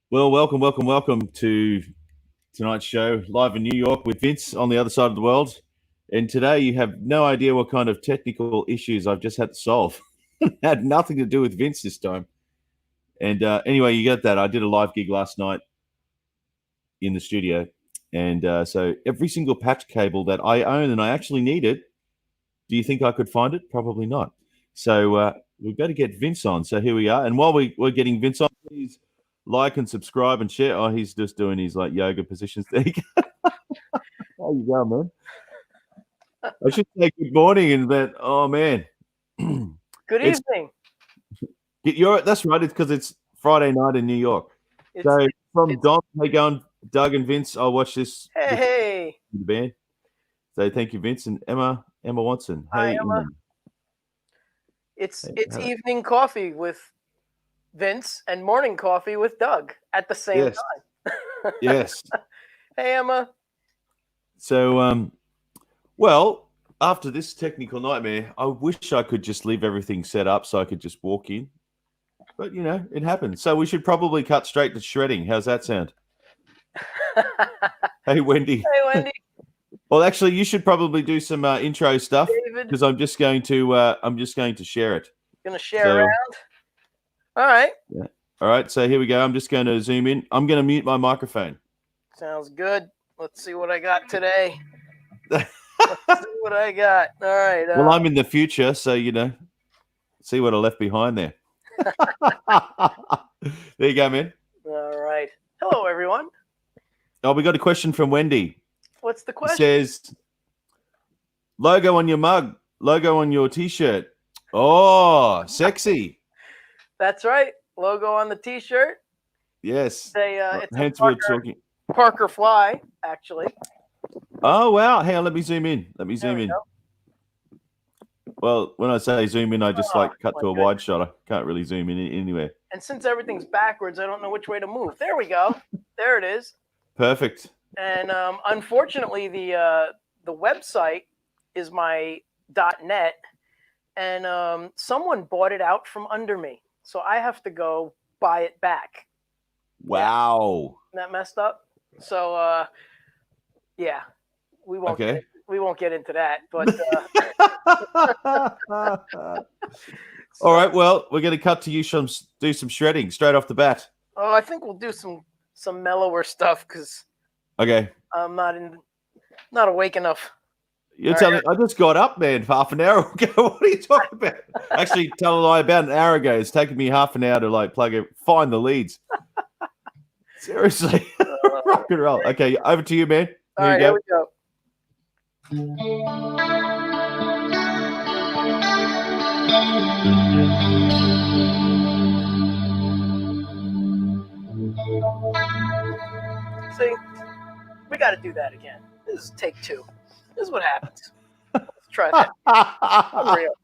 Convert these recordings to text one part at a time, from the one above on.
Well, welcome to tonight's show live in New York with Vince on the other side of the world. And today you have no idea what kind of technical issues I've just had to solve. Had nothing to do with Vince this time. And anyway, you get that. I did a live gig last night in the studio. And so every single patch cable that I own and I actually need it, do you think I could find it? Probably not. So we've got to get Vince on. So here we are. And while we're getting Vince on, please like and subscribe and share. Oh, he's just doing his like yoga positions. There you go. How you going, man? I should say good morning and that. Oh man, Good it's evening. that's right. It's because it's Friday night in New York. It's, So from it's Dom, hey, going Doug and Vince. I'll watch this. hey. The band. So thank you, Vince and Emma Watson. Hi, Hey, Emma. It's hello. evening coffee with Vince and morning coffee with Doug at the same Yes. time. Yes. Hey, Emma. So well, after this technical nightmare, I wish I could just leave everything set up so I could just walk in. But it happens. So we should probably cut straight to shredding. How's that sound? Hey, Wendy. Hey, Wendy. Well, actually, you should probably do some intro stuff David. because I'm just going to share it. Gonna share around. All right. Yeah. All right. So here we go. I'm just going to zoom in. I'm going to mute my microphone. Sounds good. Let's see what I got today. Let's see what I got. All right. Well, I'm in the future, so see what I left behind there. There you go, man. All right. Hello, everyone. Oh, we got a question from Wendy. What's the question? It says, logo on your mug, logo on your T-shirt. Oh, sexy. That's right. Logo on the T-shirt. Yes. It's a Parker fly, actually. Oh, wow. Hang on, let me zoom in. Go. Well, when I say zoom in, I just cut to a wide shot. I can't really zoom in anywhere. And since everything's backwards, I don't know which way to move. There we go. There it is. Perfect. And unfortunately, the website is my .net, and someone bought it out from under me, so I have to go buy it back. Wow. Isn't that messed up? So yeah, we won't get into that. But all right. Well, we're going to cut to you do some shredding straight off the bat. Oh, I think we'll do some mellower stuff because. Okay. I'm not awake enough. You're telling me I just got up, man, half an hour ago. What are you talking about? Actually, tell a lie, about an hour ago. It's taken me half an hour to find the leads. Seriously. Rock and roll. Okay, over to you, man. Here we go. See? We got to do that again. This is take 2. This is what happens. Let's try that. Unreal.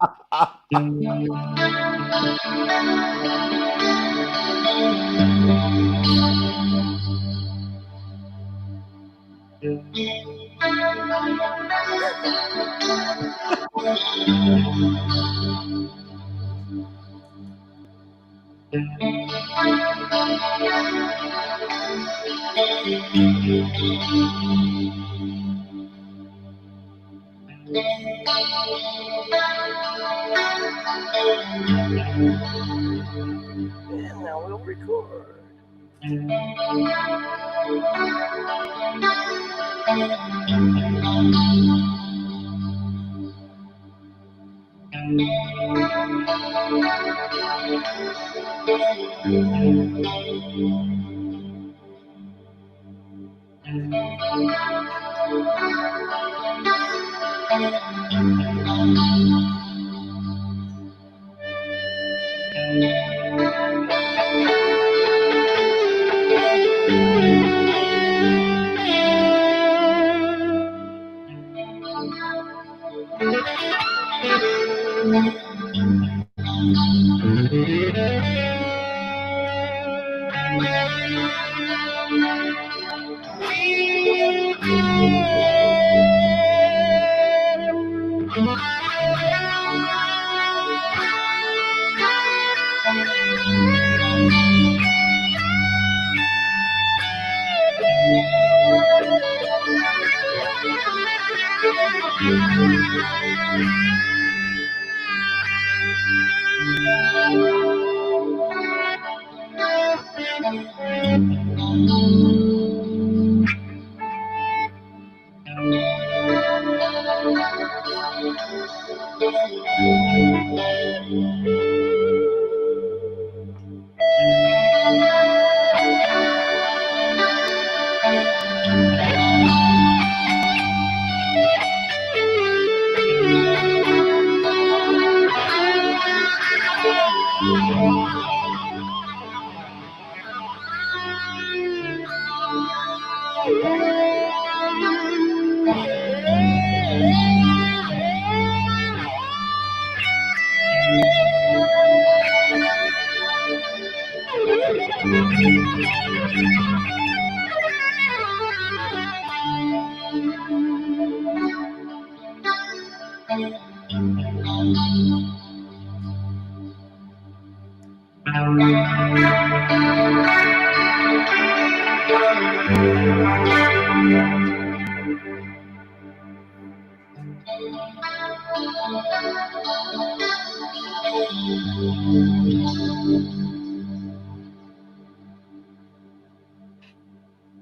And now we'll record.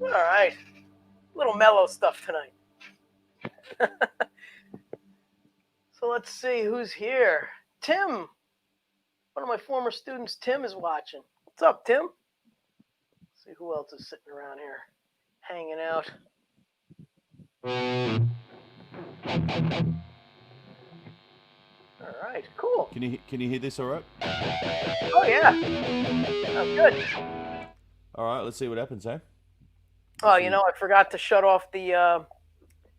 All right. A little mellow stuff tonight. So let's see who's here. Tim. One of my former students, Tim, is watching. What's up, Tim? Let's see who else is sitting around here hanging out. All right, cool. Can you hear this all right? Oh, yeah. Oh, good. All right, let's see what happens, eh? Oh, you know, I forgot to shut off the...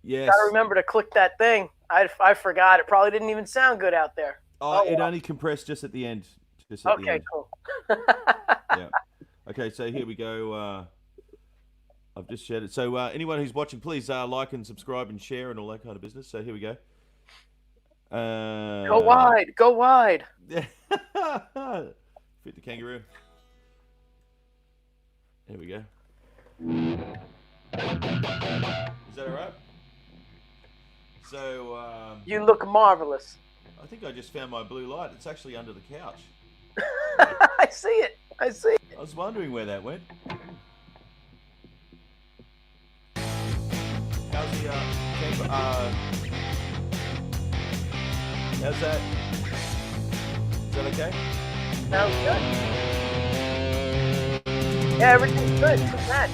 Yes. Gotta remember to click that thing. I forgot. It probably didn't even sound good out there. Oh, it only compressed just at the end. Just at the end. Cool. Yeah. Okay, so here we go. I've just shared it. So anyone who's watching, please like and subscribe and share and all that kind of business. So here we go. Go wide. Go wide. Fit the kangaroo. There we go. Is that all right? So... you look marvelous. I think I just found my blue light. It's actually under the couch. I see it. I see it. I was wondering where that went. How's the how's that? Is that okay? Sounds good. Yeah, everything's good. What's that?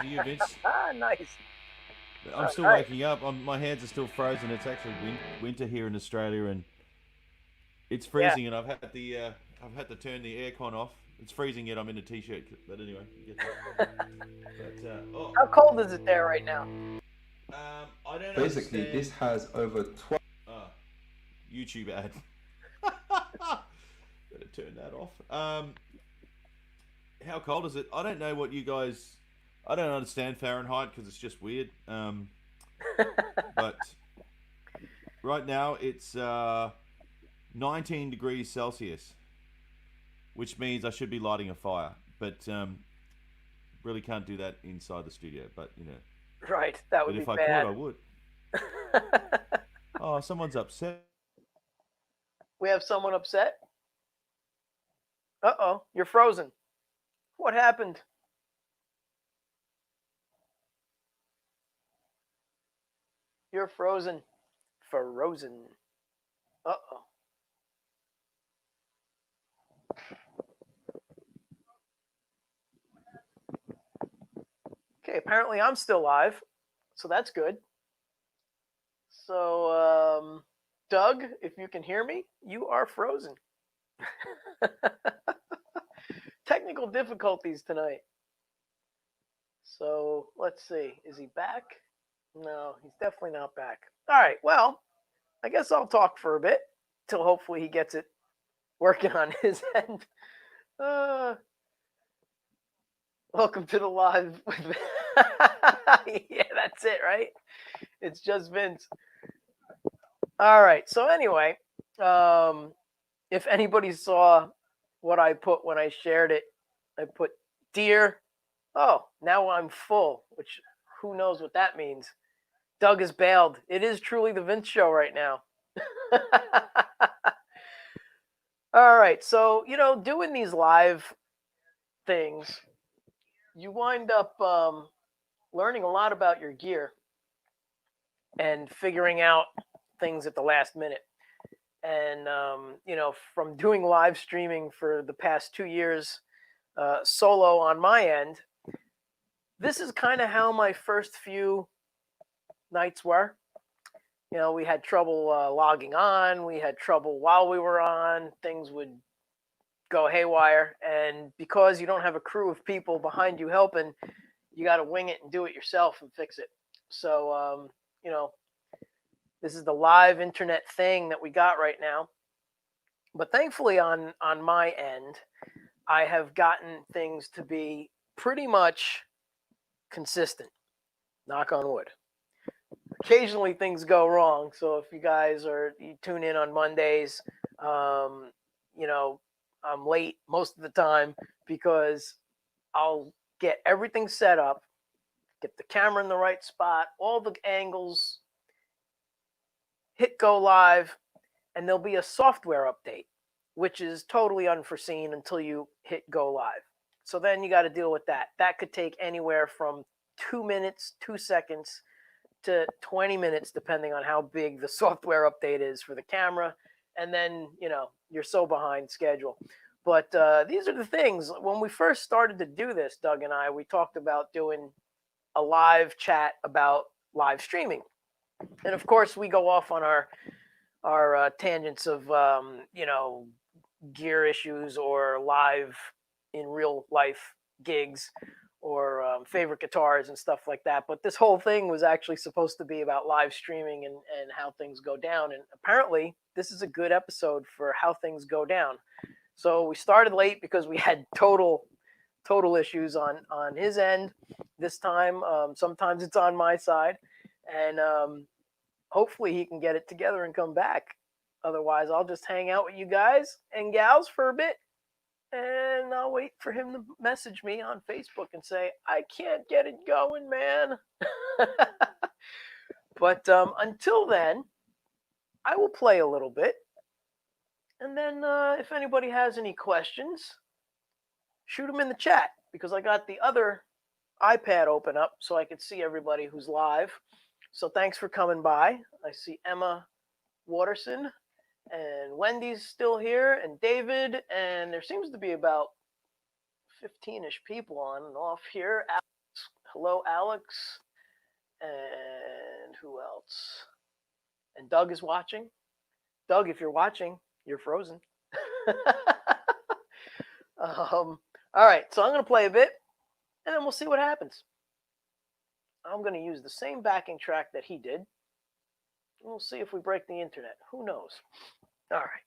to you, Vince. Nice. I'm still All right. waking up. My hands are still frozen. It's actually winter here in Australia, and it's Yeah. freezing. And I've had to turn the aircon off. It's freezing yet I'm in a t-shirt. But anyway, get that. But How cold is it there right now? I don't Basically, understand. this has over 12. YouTube ad. Better turn that off. How cold is it? I don't know what you guys. I don't understand Fahrenheit because it's just weird. But right now it's 19 degrees Celsius, which means I should be lighting a fire. But really can't do that inside the studio. But you know. Right. That would But be if I bad. could, I would. Oh, someone's upset. We have someone upset. Uh-oh, you're frozen. What happened? You're frozen. Frozen. Uh-oh. Okay, apparently I'm still live, so that's good. So, Doug, if you can hear me, you are frozen. Technical difficulties tonight. So, let's see. Is he back? No, he's definitely not back. All right, well, I guess I'll talk for a bit till hopefully he gets it working on his end. Welcome to the live with yeah, that's it, right? It's just Vince. All right. So anyway, if anybody saw what I put when I shared it, I put dear. Oh, now I'm full, which who knows what that means. Doug is bailed. It is truly the Vince show right now. All right. So, doing these live things, you wind up learning a lot about your gear and figuring out things at the last minute. And, from doing live streaming for the past 2 years solo on my end, this is kind of how my first few nights were. We had trouble logging on. We had trouble while we were on. Things would go haywire. And because you don't have a crew of people behind you helping, you got to wing it and do it yourself and fix it. So, this is the live internet thing that we got right now. But thankfully on my end, I have gotten things to be pretty much consistent. Knock on wood. Occasionally things go wrong. So if you tune in on Mondays, I'm late most of the time because I'll get everything set up, get the camera in the right spot, all the angles, hit go live, and there'll be a software update, which is totally unforeseen until you hit go live. So then you got to deal with that. That could take anywhere from 2 minutes, 2 seconds to 20 minutes, depending on how big the software update is for the camera. And then, you're so behind schedule. But these are the things. When we first started to do this, Doug and I, we talked about doing a live chat about live streaming. And of course, we go off on our tangents of, gear issues or live in real life gigs or favorite guitars and stuff like that. But this whole thing was actually supposed to be about live streaming and how things go down. And apparently this is a good episode for how things go down. So we started late because we had total issues on his end this time. Sometimes it's on my side. And hopefully he can get it together and come back. Otherwise, I'll just hang out with you guys and gals for a bit. And I'll wait for him to message me on Facebook and say, I can't get it going, man. But until then, I will play a little bit. And then if anybody has any questions, shoot them in the chat because I got the other iPad open up so I could see everybody who's live. So thanks for coming by. I see Emma Waterson and Wendy's still here and David. And there seems to be about 15-ish people on and off here. Alex hello, Alex. And who else? And Doug is watching. Doug, if you're watching, you're frozen. All right, so I'm going to play a bit, and then we'll see what happens. I'm going to use the same backing track that he did. We'll see if we break the internet. Who knows? All right.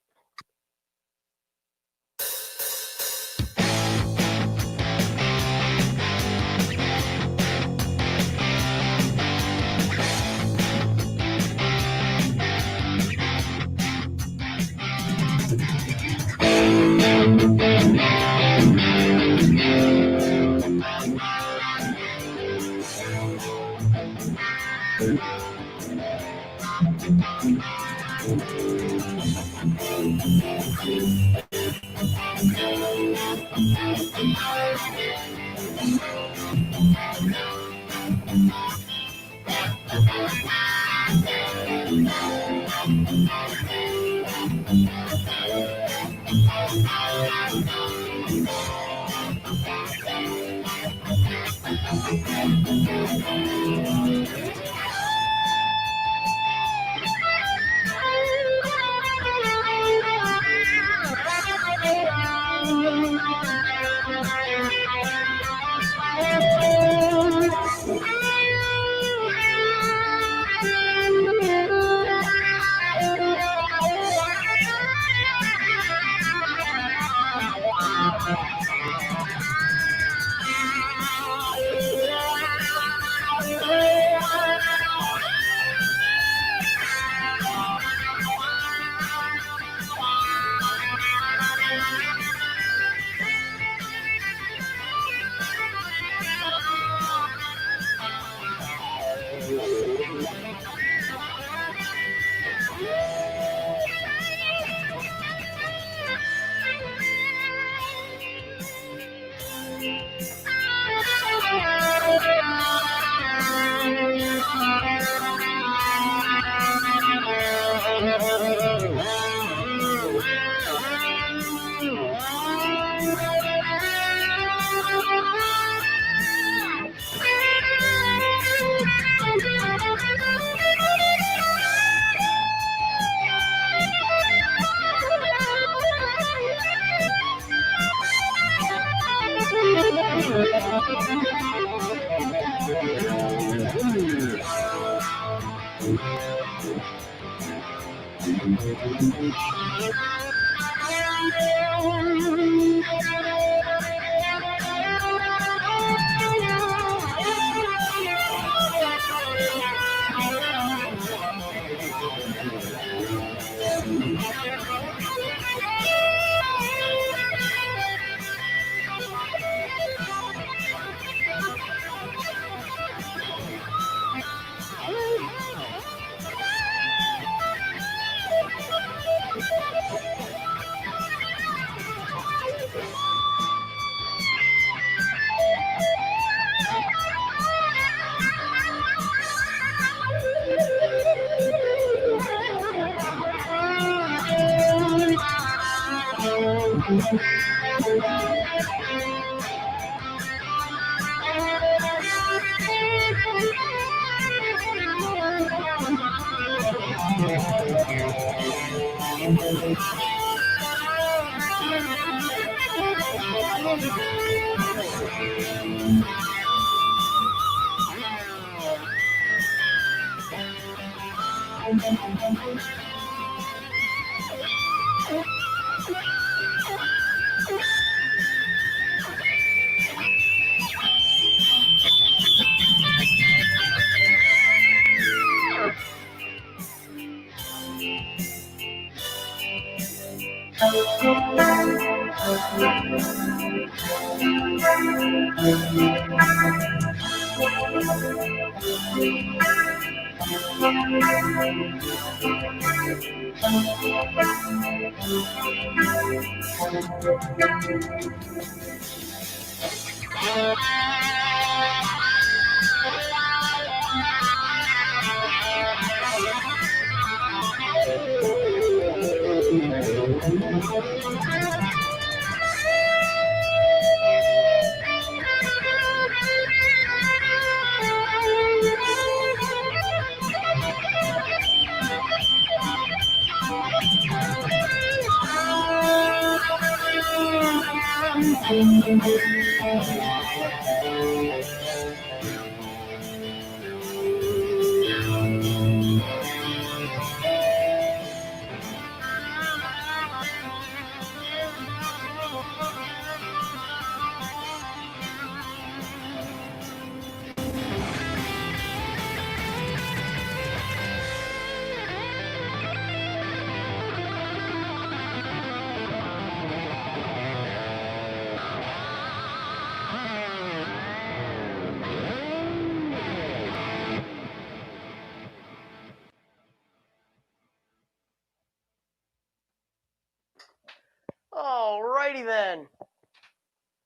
Alrighty then.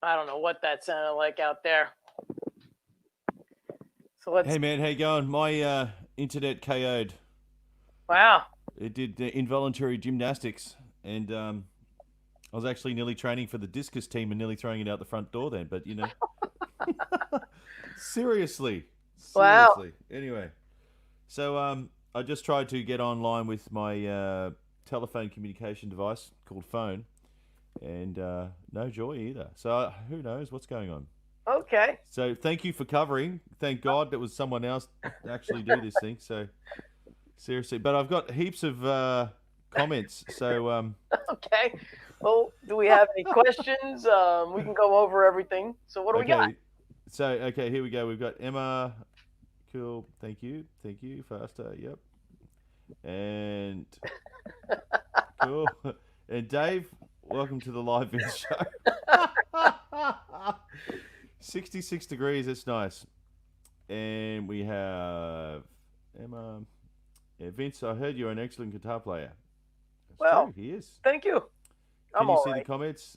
I don't know what that sounded like out there. So let's. Hey man, how you going? My internet KO'd. Wow. It did involuntary gymnastics, and I was actually nearly training for the discus team and nearly throwing it out the front door then. But seriously. Wow. Anyway, so I just tried to get online with my telephone communication device called phone, and no joy either. So who knows what's going on? Okay. So thank you for covering. Thank God there was someone else to actually do this thing. So seriously, but I've got heaps of comments. So Okay. Well, do we have any questions? We can go over everything. So what do we got? okay. So okay, here we go. We've got Emma. Cool. Thank you. Faster. Yep. And cool. And Dave, welcome to the live video show. 66 degrees. That's nice. And we have Emma. Yeah, Vince, I heard you're an excellent guitar player. That's Well, true. He is. Thank you. Can you all see right. the comments?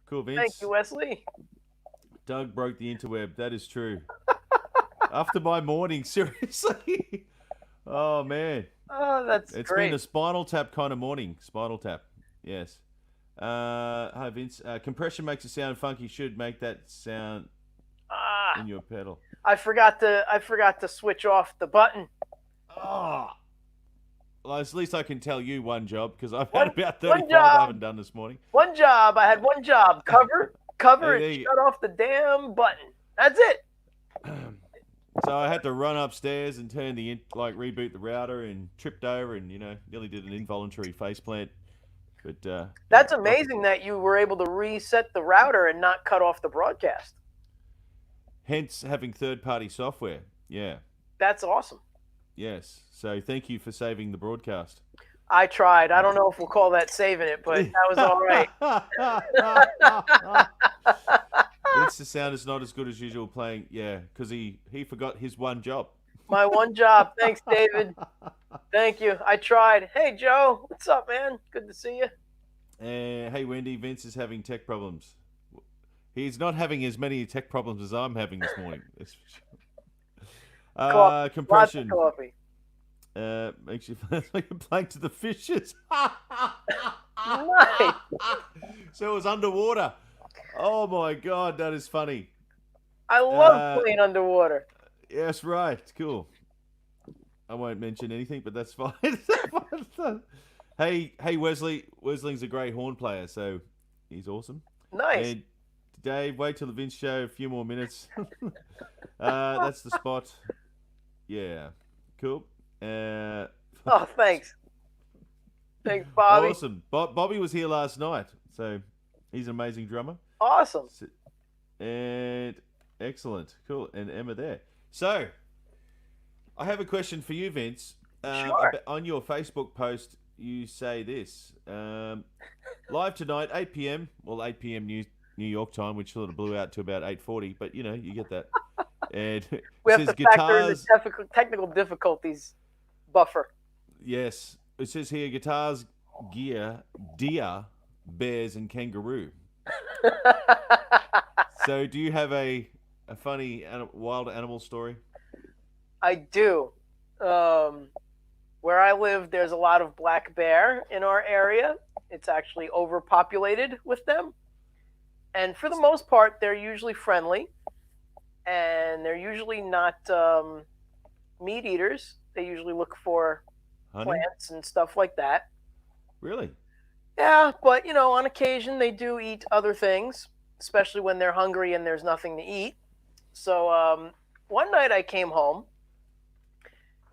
Cool, Vince. Thank you, Wesley. Doug broke the interweb. That is true. After my morning, seriously. Oh man. Oh, that's It's great. been a Spinal Tap kind of morning. Spinal Tap. Yes. Hi Vince. Compression makes it sound funky. Should make that sound in your pedal. I forgot to switch off the button. Oh. Well, at least I can tell you one job because I've had about 35 job. I haven't done this morning. One job. I had one job. Cover Hey, and shut off the damn button. That's it. So I had to run upstairs and turn reboot the router and tripped over and nearly did an involuntary faceplant. But That's amazing that you were able to reset the router and not cut off the broadcast. Hence having third-party software. Yeah. That's awesome. Yes. So thank you for saving the broadcast. I tried. I don't know if we'll call that saving it, but that was all right. The sound is not as good as usual playing. Yeah, because he forgot his one job. My one job. Thanks, David. Thank you. I tried. Hey, Joe. What's up, man? Good to see you. Hey, Wendy. Vince is having tech problems. He's not having as many tech problems as I'm having this morning. Compression. Lots of coffee. Makes you feel like you're playing to the fishes. Nice. So it was underwater. Oh my God, that is funny. I love playing underwater. Yes, right. Cool. I won't mention anything, but that's fine. Hey, Wesley. Wesley's a great horn player, so he's awesome. Nice. And Dave, wait till the Vince show. A few more minutes. That's the spot. Yeah. Cool. Oh, thanks. Thanks, Bobby. Awesome. Bobby was here last night, so he's an amazing drummer. Awesome. And excellent. Cool. And Emma there. So, I have a question for you, Vince. Sure. On your Facebook post, you say this. Live tonight, 8 p.m. Well, 8 p.m. New York time, which sort of blew out to about 8:40, but you get that. And we have to factor in the technical difficulties buffer. Yes. It says here guitars, gear, deer, bears, and kangaroo. So do you have a funny wild animal story? I do. Where I live, there's a lot of black bear in our area. It's actually overpopulated with them. And for the most part, they're usually friendly. And they're usually not meat eaters. They usually look for Honey? plants and stuff like that. Really? Yeah, but on occasion they do eat other things, especially when they're hungry and there's nothing to eat. So one night I came home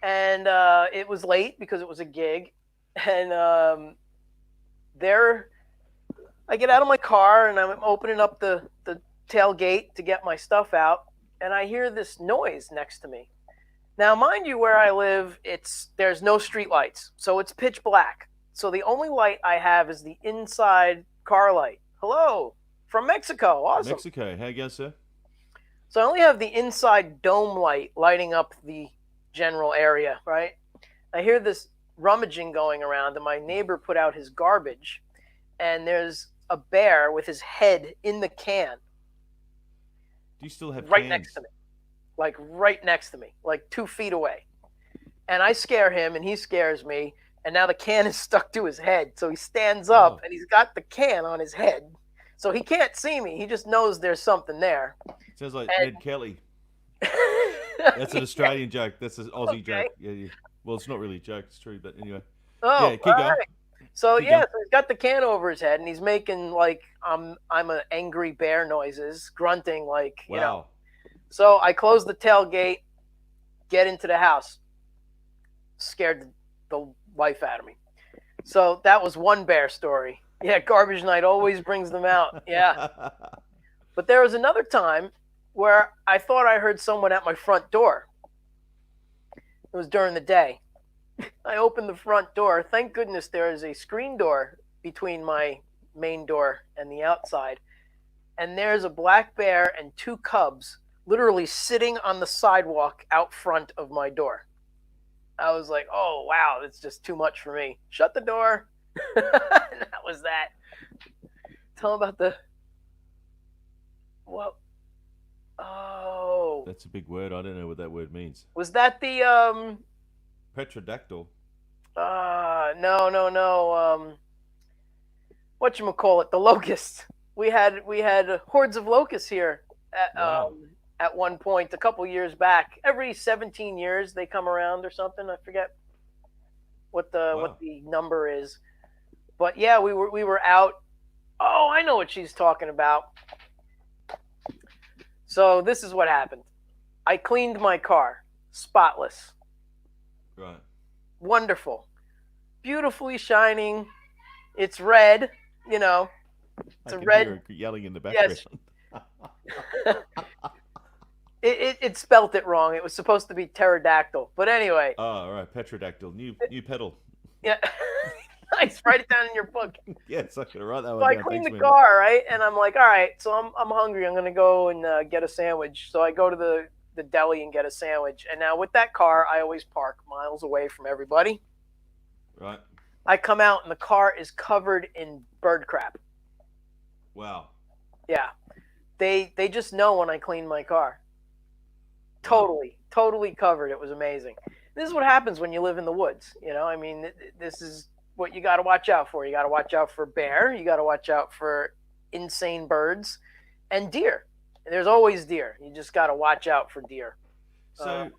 and it was late because it was a gig, and there I get out of my car and I'm opening up the tailgate to get my stuff out, and I hear this noise next to me. Now, mind you, where I live, there's no street lights, so it's pitch black. So the only light I have is the inside car light. Hello, from Mexico. Awesome. Mexico. How you going, sir? So I only have the inside dome light lighting up the general area, right? I hear this rummaging going around, and my neighbor put out his garbage, and there's a bear with his head in the can Do you still have right next to cans? me, like right next to me, like 2 feet away. And I scare him, and he scares me, and now the can is stuck to his head. So he stands up, Oh, and he's got the can on his head. So he can't see me. He just knows there's something there. sounds like Ned And Kelly. That's an yeah, Australian joke. That's an Aussie okay. joke. Yeah, yeah. Well, it's not really a joke. It's true, but anyway. Oh, Yeah, all keep going. right. So Keep yeah, going. so he's got the can over his head, and he's making like I'm an angry bear noises, grunting like. Wow. So I close the tailgate, get into the house, scared the life out of me. So that was one bear story. Yeah, garbage night always brings them out. Yeah. But there was another time where I thought I heard someone at my front door. It was during the day. I opened the front door. Thank goodness there is a screen door between my main door and the outside. And there's a black bear and two cubs literally sitting on the sidewalk out front of my door. I was like, oh, wow, that's just too much for me. Shut the door. And that was that. Tell about the. Well, oh. That's a big word. I don't know what that word means. Was that the. Petrodactyl. No, no, no. Whatchamacallit? The locusts. We had hordes of locusts here Wow. at one point a couple years back. Every 17 years they come around or something. I forget what Wow. the number is. But yeah, we were out. Oh, I know what she's talking about. So this is what happened. I cleaned my car, spotless, Right. wonderful, beautifully shining. It's red, you know. I It's a can hear red. her yelling in the background. Yes, it spelt it wrong. It was supposed to be pterodactyl, but anyway, Oh, all right. Petrodactyl. New pedal. yeah. Nice. Write it down in your book. Yes, I'm going to write that So one I down. clean Thanks, the man. car, right? And I'm like, all right, so I'm hungry. I'm gonna go and get a sandwich. So I go to the deli and get a sandwich. And now with that car, I always park miles away from everybody. Right. I come out and the car is covered in bird crap. Wow. Yeah, they just know when I clean my car. Wow. Totally covered. It was amazing. This is what happens when you live in the woods. I mean, this is what you got to watch out for. You got to watch out for bear. You got to watch out for insane birds and deer. There's always deer. You just got to watch out for deer. Uh, So,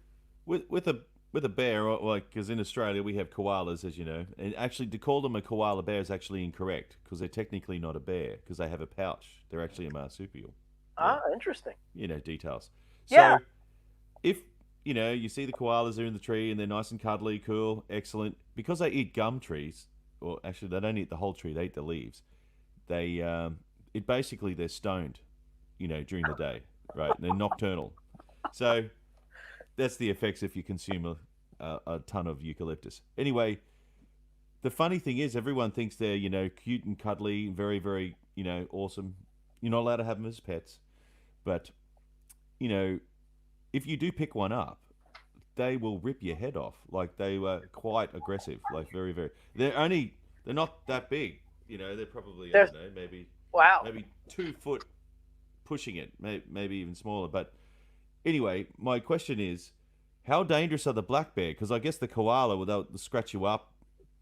with a bear, like because in Australia we have koalas, as you know, and actually to call them a koala bear is actually incorrect because they're technically not a bear because they have a pouch. They're actually a marsupial. Yeah, Interesting. details. Yeah. So if you see the koalas are in the tree and they're nice and cuddly, cool, excellent, because they eat gum trees. Or actually, they don't eat the whole tree; they eat the leaves. They it basically they're stoned, during the day, right? And they're nocturnal. So that's the effects if you consume a ton of eucalyptus. Anyway, the funny thing is, everyone thinks they're cute and cuddly, very very awesome. You're not allowed to have them as pets, but you know if you do pick one up, they will rip your head off. Like they were quite aggressive, like very very. They're not that big. They're probably I There's don't know wow. maybe 2 foot pushing it, maybe even smaller. But anyway, my question is, how dangerous are the black bear? Because I guess the koala, without scratch you up,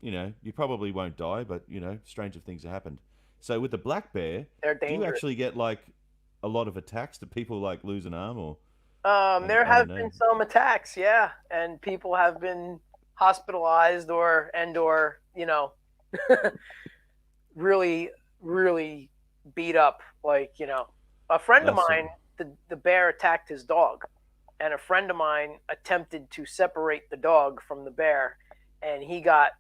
you probably won't die, but stranger things have happened. So with the black bear, They're do you dangerous. actually get like a lot of attacks? Do people like lose an arm or There I don't have know? been some attacks, yeah, and people have been hospitalized or really, really beat up. Like, a friend of That's mine, the bear attacked his dog, and a friend of mine attempted to separate the dog from the bear, and he got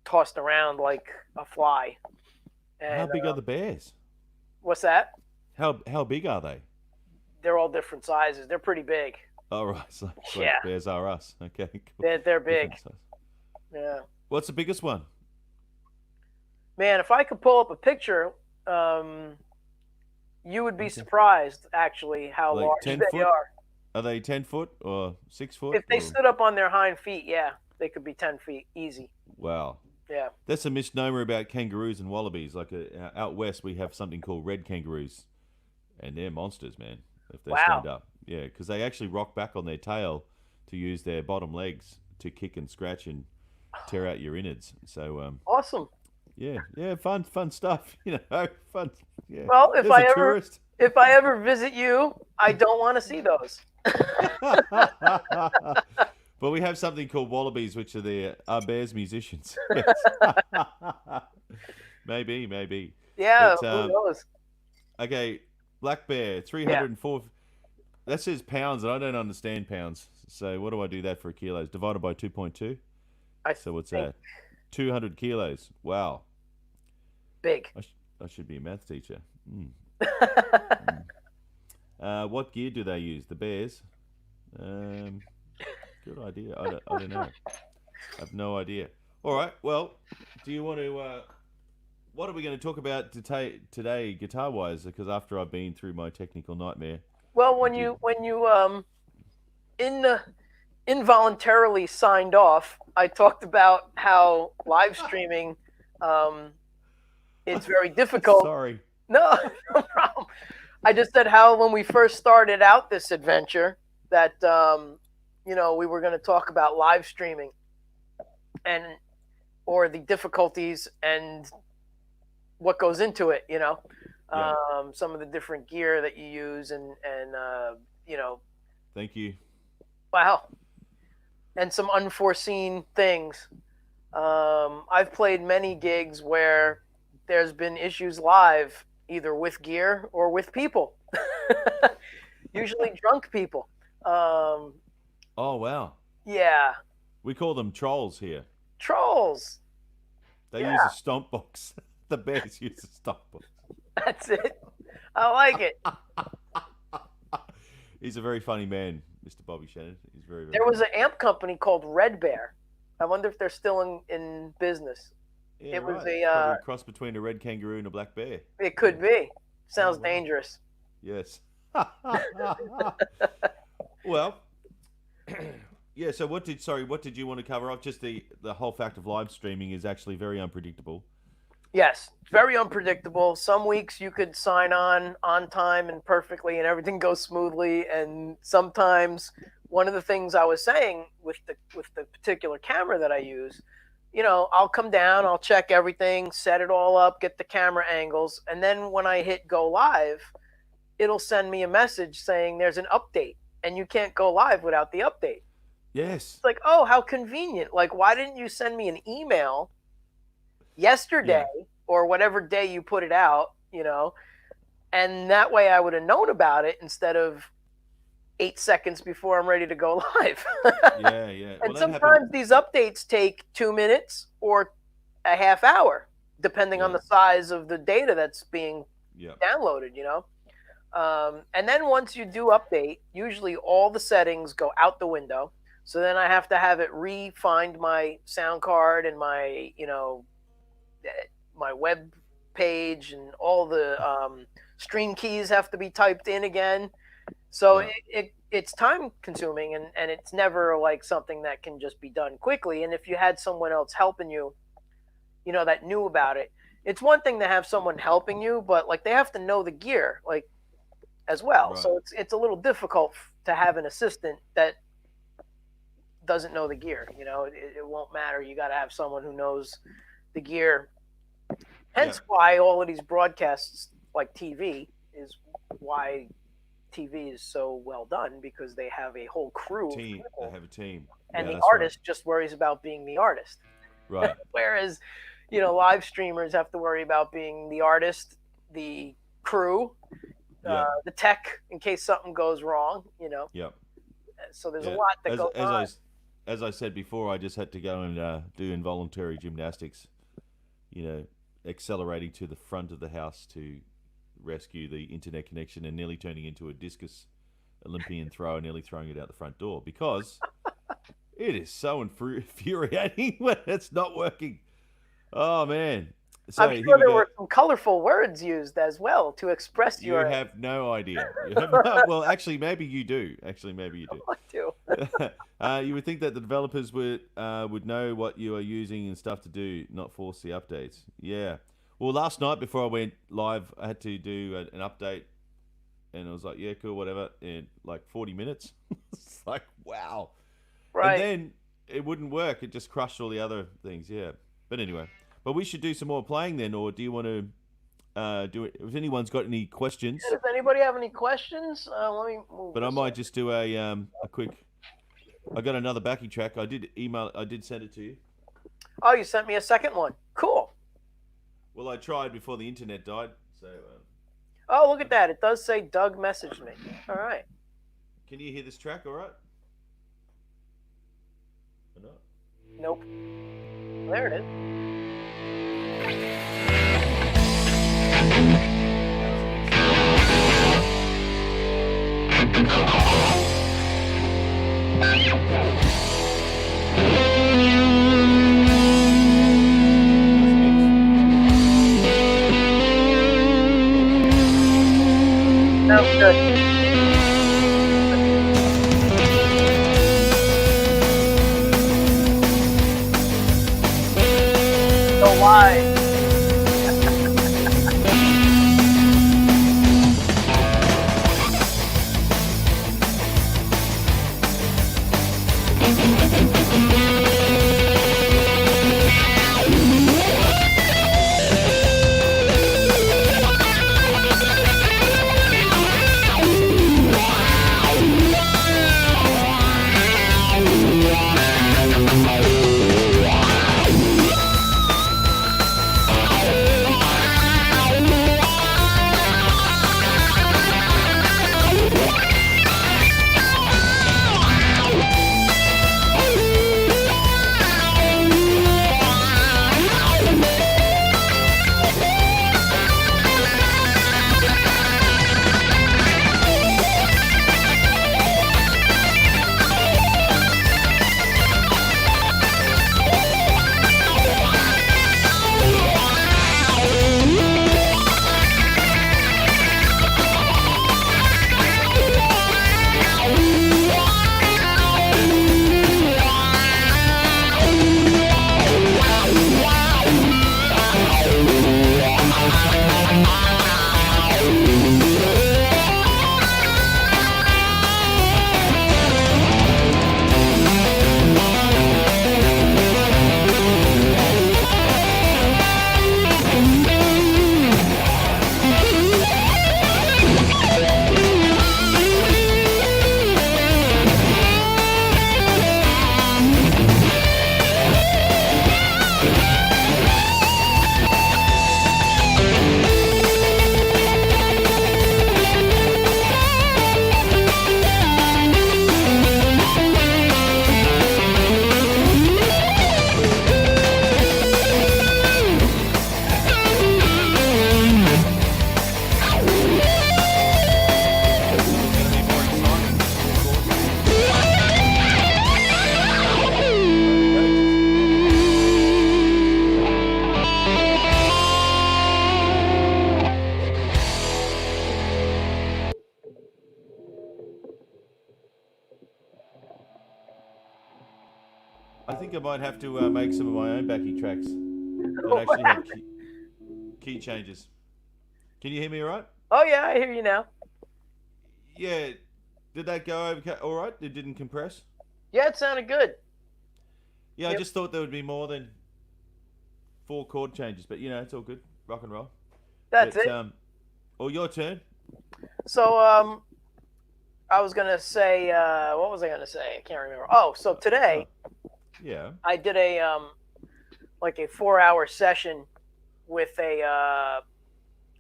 tossed around like a fly. how And big are the bears? what's that? How big are they? They're all different sizes. They're pretty big. Oh, right. So it's like Yeah, bears are us. Okay, cool. they're big. Different size. Yeah, What's the biggest one? man. If I could pull up a picture, um, you would be Okay. surprised actually how Like large 10 they foot? are. Are they 10 foot or 6 foot? If they Or stood up on their hind feet, yeah, they could be 10 feet easy. wow, Yeah. that's a misnomer about kangaroos and wallabies. Like out west, we have something called red kangaroos, and they're monsters, man. If they Wow. stand up, yeah, because they actually rock back on their tail to use their bottom legs to kick and scratch and tear out your innards. So Awesome. yeah, yeah, fun stuff. Fun. Yeah, Well, there's a tourist. if I ever visit you, I don't want to see those. But we have something called wallabies, which are the bears musicians. Yes. maybe. Yeah, But who knows? okay, black bear, Yeah. 304. That says pounds, and I don't understand pounds. So what do I do that for kilos? Divided by 2.2. I So what's think that? 200 kilos. Wow. big. I should be a math teacher. Mm. What gear do they use? The bears. Um, Good idea. I don't know. I have no idea. All right. Well, do you want to? What are we going to talk about today, guitar wise? Because after I've been through my technical nightmare, Well, would you? when you in involuntarily signed off, I talked about how live streaming um, it's very difficult. Sorry. No, no problem. I just said how when we first started out this adventure that we were going to talk about live streaming and or the difficulties and what goes into it. Yeah. Some of the different gear that you use and Thank you. wow, and some unforeseen things. I've played many gigs where there's been issues live, either with gear or with people, usually drunk people. Um, Oh wow. yeah, We call them trolls here. trolls. They use a Yeah, stomp box. The bears use a stomp box. that's it. I like it. He's a very funny man, Mr. Bobby Shannon. He's very There was funny. an amp company called Red Bear. I wonder if they're still in business. Yeah, It was right. a. Probably a cross between a red kangaroo and a black bear. It could be. Oh Sounds wow. dangerous. Yes. Well, yeah. So what did you want to cover off? Just the whole fact of live streaming is actually very unpredictable. Yes, very unpredictable. Some weeks you could sign on time and perfectly, and everything goes smoothly. And sometimes one of the things I was saying with the particular camera that I use, I'll come down, I'll check everything, set it all up, get the camera angles, and then when I hit go live, it'll send me a message saying there's an update, and you can't go live without the update. Yes. It's like, oh, how convenient! Like, why didn't you send me an email yesterday Yeah. or whatever day you put it out, and that way I would have known about it instead of 8 seconds before I'm ready to go live. Yeah. Yeah. Well, And that happened. sometimes these updates take 2 minutes or a half hour, depending on Yeah. the size of the data that's being Yeah. downloaded. And then once you do update, usually all the settings go out the window. So then I have to have it re-find my sound card and my web page, and all the stream keys have to be typed in again. So Yeah. it's time consuming, and it's never like something that can just be done quickly. And if you had someone else helping you, that knew about it, it's one thing to have someone helping you, but like they have to know the gear like as well. Right. So it's a little difficult to have an assistant that doesn't know the gear. It won't matter. You got to have someone who knows the gear. Yeah. Hence why all of these broadcasts, like TV, is why TV is so well done, because they have a whole crew of Team. They people, have a team. and Yeah, the that's right. artist just worries about being the artist. Right. Whereas, live streamers have to worry about being the artist, the crew, Yeah. the tech in case something goes wrong. Yeah. So there's a Yeah. lot that As goes as on. I as I said before, I just had to go and do involuntary gymnastics. You know, accelerating to the front of the house to rescue the internet connection and nearly turning into a discus Olympian thrower, nearly throwing it out the front door because it is so infuriating when it's not working. Oh man! I'm So here sure we there go. were some colorful words used as well to express You your have no idea. You have no. Well, actually, maybe you do. Actually, maybe you do. what to. You would think that the developers would know what you are using and stuff to do, not force the updates. Yeah. Well, last night before I went live, I had to do an update, and I was like, "Yeah, cool, whatever." In like 40 minutes, it's like, wow. And Right. then it wouldn't work. It just crushed all the other things. Yeah. But anyway, but we should do some more playing then, or do you want to do it? If anyone's got any questions, Does anybody have any questions? Let me move but I this. might just do a quick. I got another backing track. I did email. I did send it to you. Oh, you sent me a second one. Cool. Well, I tried before the internet died. So, Oh, look at that. It does say Doug messaged me. All right. can you hear this track? All right. Or not? Nope. There it is. Sounds good. So why? I think I might have to make some of my own backing tracks that actually have key changes. Can you hear me all right? Oh yeah, I hear you now. Yeah. Did that go over all right? It didn't compress? Yeah, it sounded good. Yeah, I Yep. just thought there would be more than 4 chord changes, but it's all good. Rock and roll. That's But it. well, your turn. So I was gonna say, what was I gonna say? I can't remember. Oh, so today Yeah. I did like a 4-hour session with a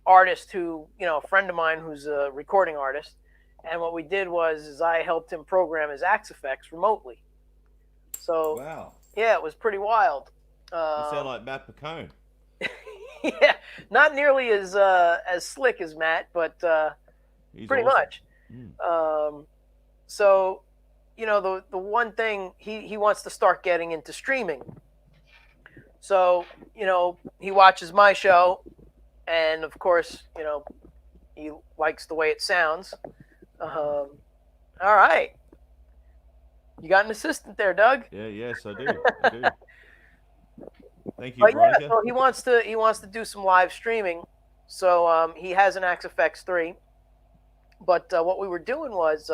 artist who, a friend of mine who's a recording artist. And what we did was is I helped him program his Axe effects remotely. So Wow. yeah, it was pretty wild. You sound like Matt Picone. Yeah, not nearly as slick as Matt, but He's pretty awesome. much. So, the one thing he wants to start getting into streaming. So, he watches my show, and of course, he likes the way it sounds. All right, you got an assistant there, Doug. Yeah, yes, I do. I do. Thank you, But yeah, Veronica. so he wants to do some live streaming. So he has an Axe FX3. But what we were doing was,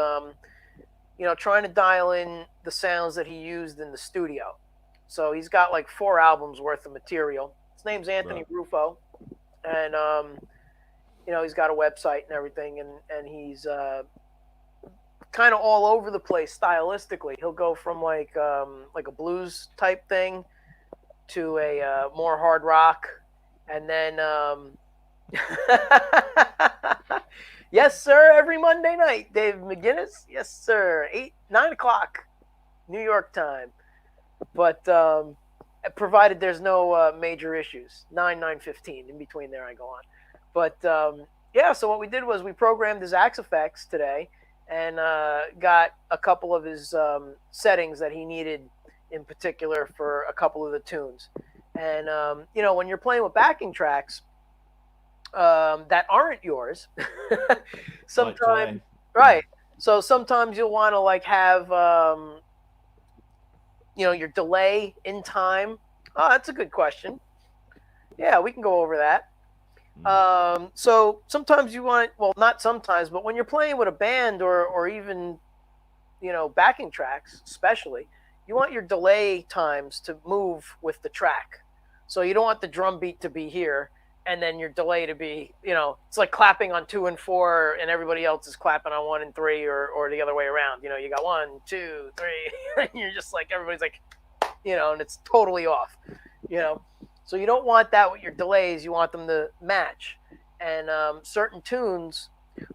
trying to dial in the sounds that he used in the studio. So he's got like 4 albums worth of material. His name's Anthony Rufo, and he's got a website and everything, and he's kind of all over the place stylistically. He'll go from like a blues type thing to a more hard rock, and then yes, sir. Every Monday night, Dave McGinnis. Yes, sir. 9 o'clock, New York time. But provided there's no major issues, 9:15 in between there, I go on. But yeah, so what we did was we programmed his Axe effects today, and got a couple of his settings that he needed in particular for a couple of the tunes. And when you're playing with backing tracks that aren't yours, sometimes, right? So sometimes you'll want to like have your delay in time. Oh, that's a good question. Yeah, we can go over that. So sometimes you want, well, not sometimes, but when you're playing with a band or even, backing tracks, especially, you want your delay times to move with the track. So you don't want the drum beat to be here and then your delay to be, it's like clapping on 2 and 4 and everybody else is clapping on 1 and 3 or the other way around. You got 1, 2, 3, and you're just like, everybody's like, and it's totally off, So you don't want that with your delays. You want them to match. And certain tunes,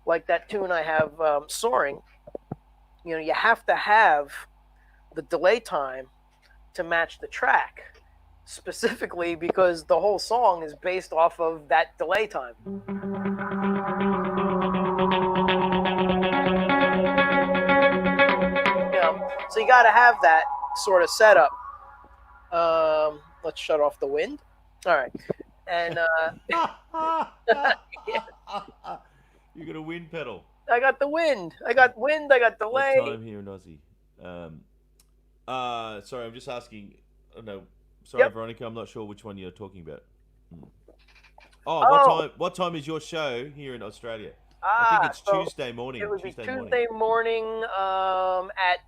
like that tune I have, Soaring, you have to have the delay time to match the track, specifically because the whole song is based off of that delay time. So you got to have that sort of setup. Let's shut off the wind. All right. And you got a wind pedal. I got the wind. I got wind. I got delay. What time here in Aussie? Sorry, I'm just asking. Oh, no, sorry, yep. Veronica. I'm not sure which one you're talking about. Oh, what time is your show here in Australia? I think it's Tuesday morning. It would be Tuesday morning at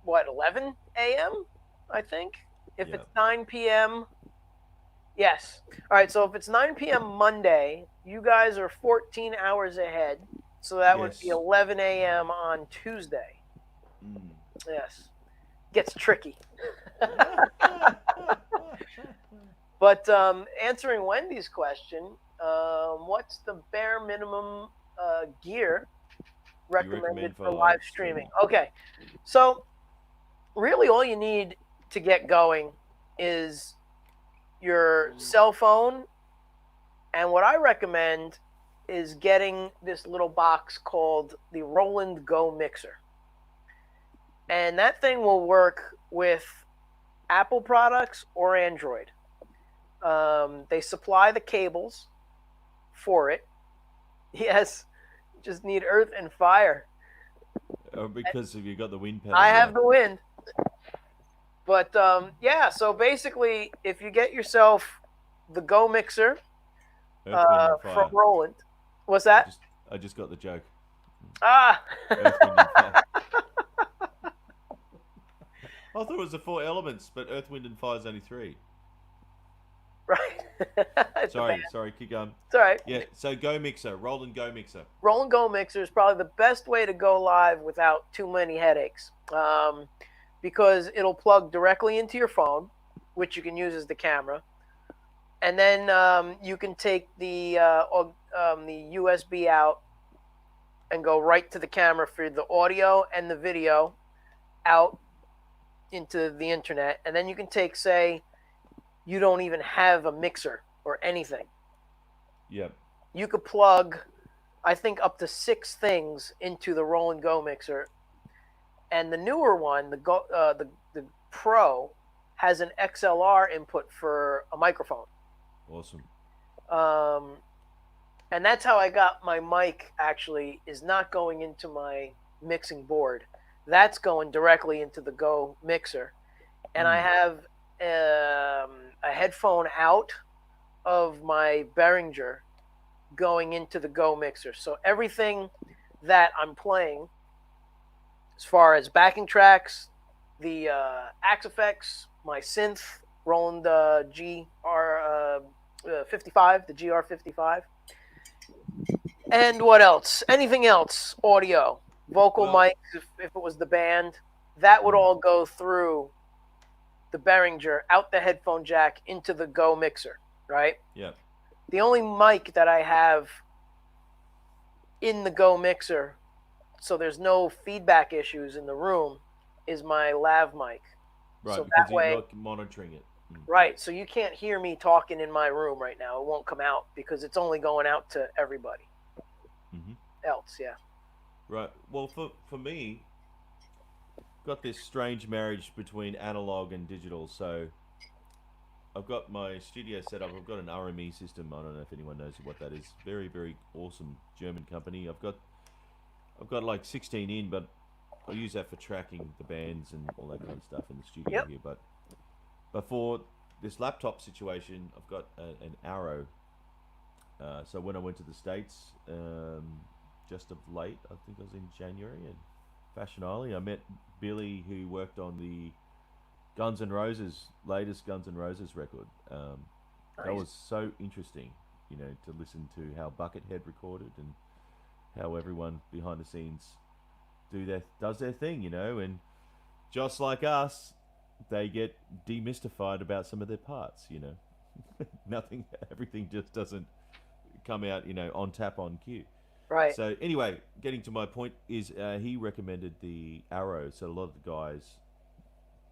what, 11 a.m. I think. If it's 9 p.m. Yes. All right. So if it's 9 p.m. Monday, you guys are 14 hours ahead. So that would be 11 a.m. on Tuesday. Yes. Gets tricky. But answering Wendy's question, what's the bare minimum gear recommended for live streaming? Okay. So really all you need to get going is your cell phone, and what I recommend is getting this little box called the Roland Go Mixer, and that thing will work with Apple products or Android. They supply the cables for it. Yes, just need earth and fire. Because you got the wind pedal. I have the wind. But so basically, if you get yourself the Go Mixer from Roland, what's that? I just got the joke. Ah. Earth, Wind, and Fire. I thought it was the 4 elements, but Earth, Wind, and Fire is only 3. Right. Sorry, keep going. It's all right. Yeah, so Go Mixer, Roland Go Mixer. Roland Go Mixer is probably the best way to go live without too many headaches. Because it'll plug directly into your phone. which you can use as the camera, and then you can take the USB out and go right to the camera for the audio and the video out into the internet, and then you can take, say, you don't even have a mixer or anything. Yep. You could plug, I think, up to 6 things into the Roll and Go mixer, and the newer one, the Pro, has an XLR input for a microphone. Awesome. Um, and that's how I got my mic. Actually, is not going into my mixing board. That's going directly into the Go mixer, and I have a headphone out of my Behringer going into the Go mixer. So everything that I'm playing, as far as backing tracks, the Axe effects, my synth, Roland GR55, the GR55, and what else? Anything else? Audio, vocal mics, if it was the band, that would all go through the Behringer, out the headphone jack, into the Go mixer, right? Yeah. The only mic that I have in the Go mixer, so there's no feedback issues in the room, is my lav mic. Right, So because that way, you're not monitoring it. right, so you can't hear me talking in my room right now. It won't come out because it's only going out to everybody else, yeah. Right. Well, for me, got this strange marriage between analog and digital. So I've got my studio set up. I've got an RME system. I don't know if anyone knows what that is. Very, very awesome German company. I've got like 16 in, but I use that for tracking the bands and all that kind of stuff in the studio here. But for this laptop situation, I've got an Arrow. So when I went to the States, just of late, I think I was in January, in Fashion Island, I met Billy, who worked on the latest Guns N' Roses record. That was so interesting, to listen to how Buckethead recorded and how everyone behind the scenes does their thing, and just like us, they get demystified about some of their parts, everything just doesn't come out, on tap, on cue. Right. So anyway, getting to my point is he recommended the Arrow. So a lot of the guys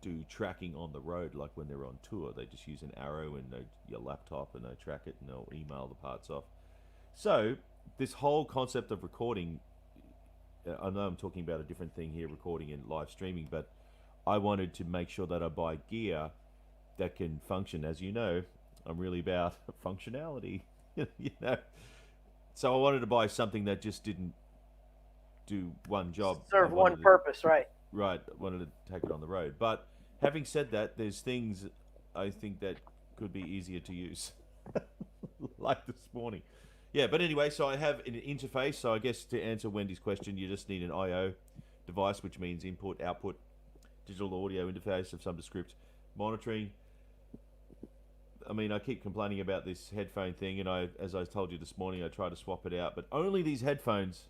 do tracking on the road, like when they're on tour. They just use an Arrow and your laptop, and they track it, and they'll email the parts off. So this whole concept of recording, I know I'm talking about a different thing here, recording and live streaming, but I wanted to make sure that I buy gear that can function. As you know, I'm really about functionality, So I wanted to buy something that just didn't do one job. Serve one purpose, right? Right. I wanted to take it on the road. But having said that, there's things I think that could be easier to use, like this morning. Yeah, but anyway, so I have an interface. So I guess to answer Wendy's question, you just need an I/O device, which means input, output, digital audio interface of some description, monitoring. I mean, I keep complaining about this headphone thing, and as I told you this morning, I tried to swap it out, but only these headphones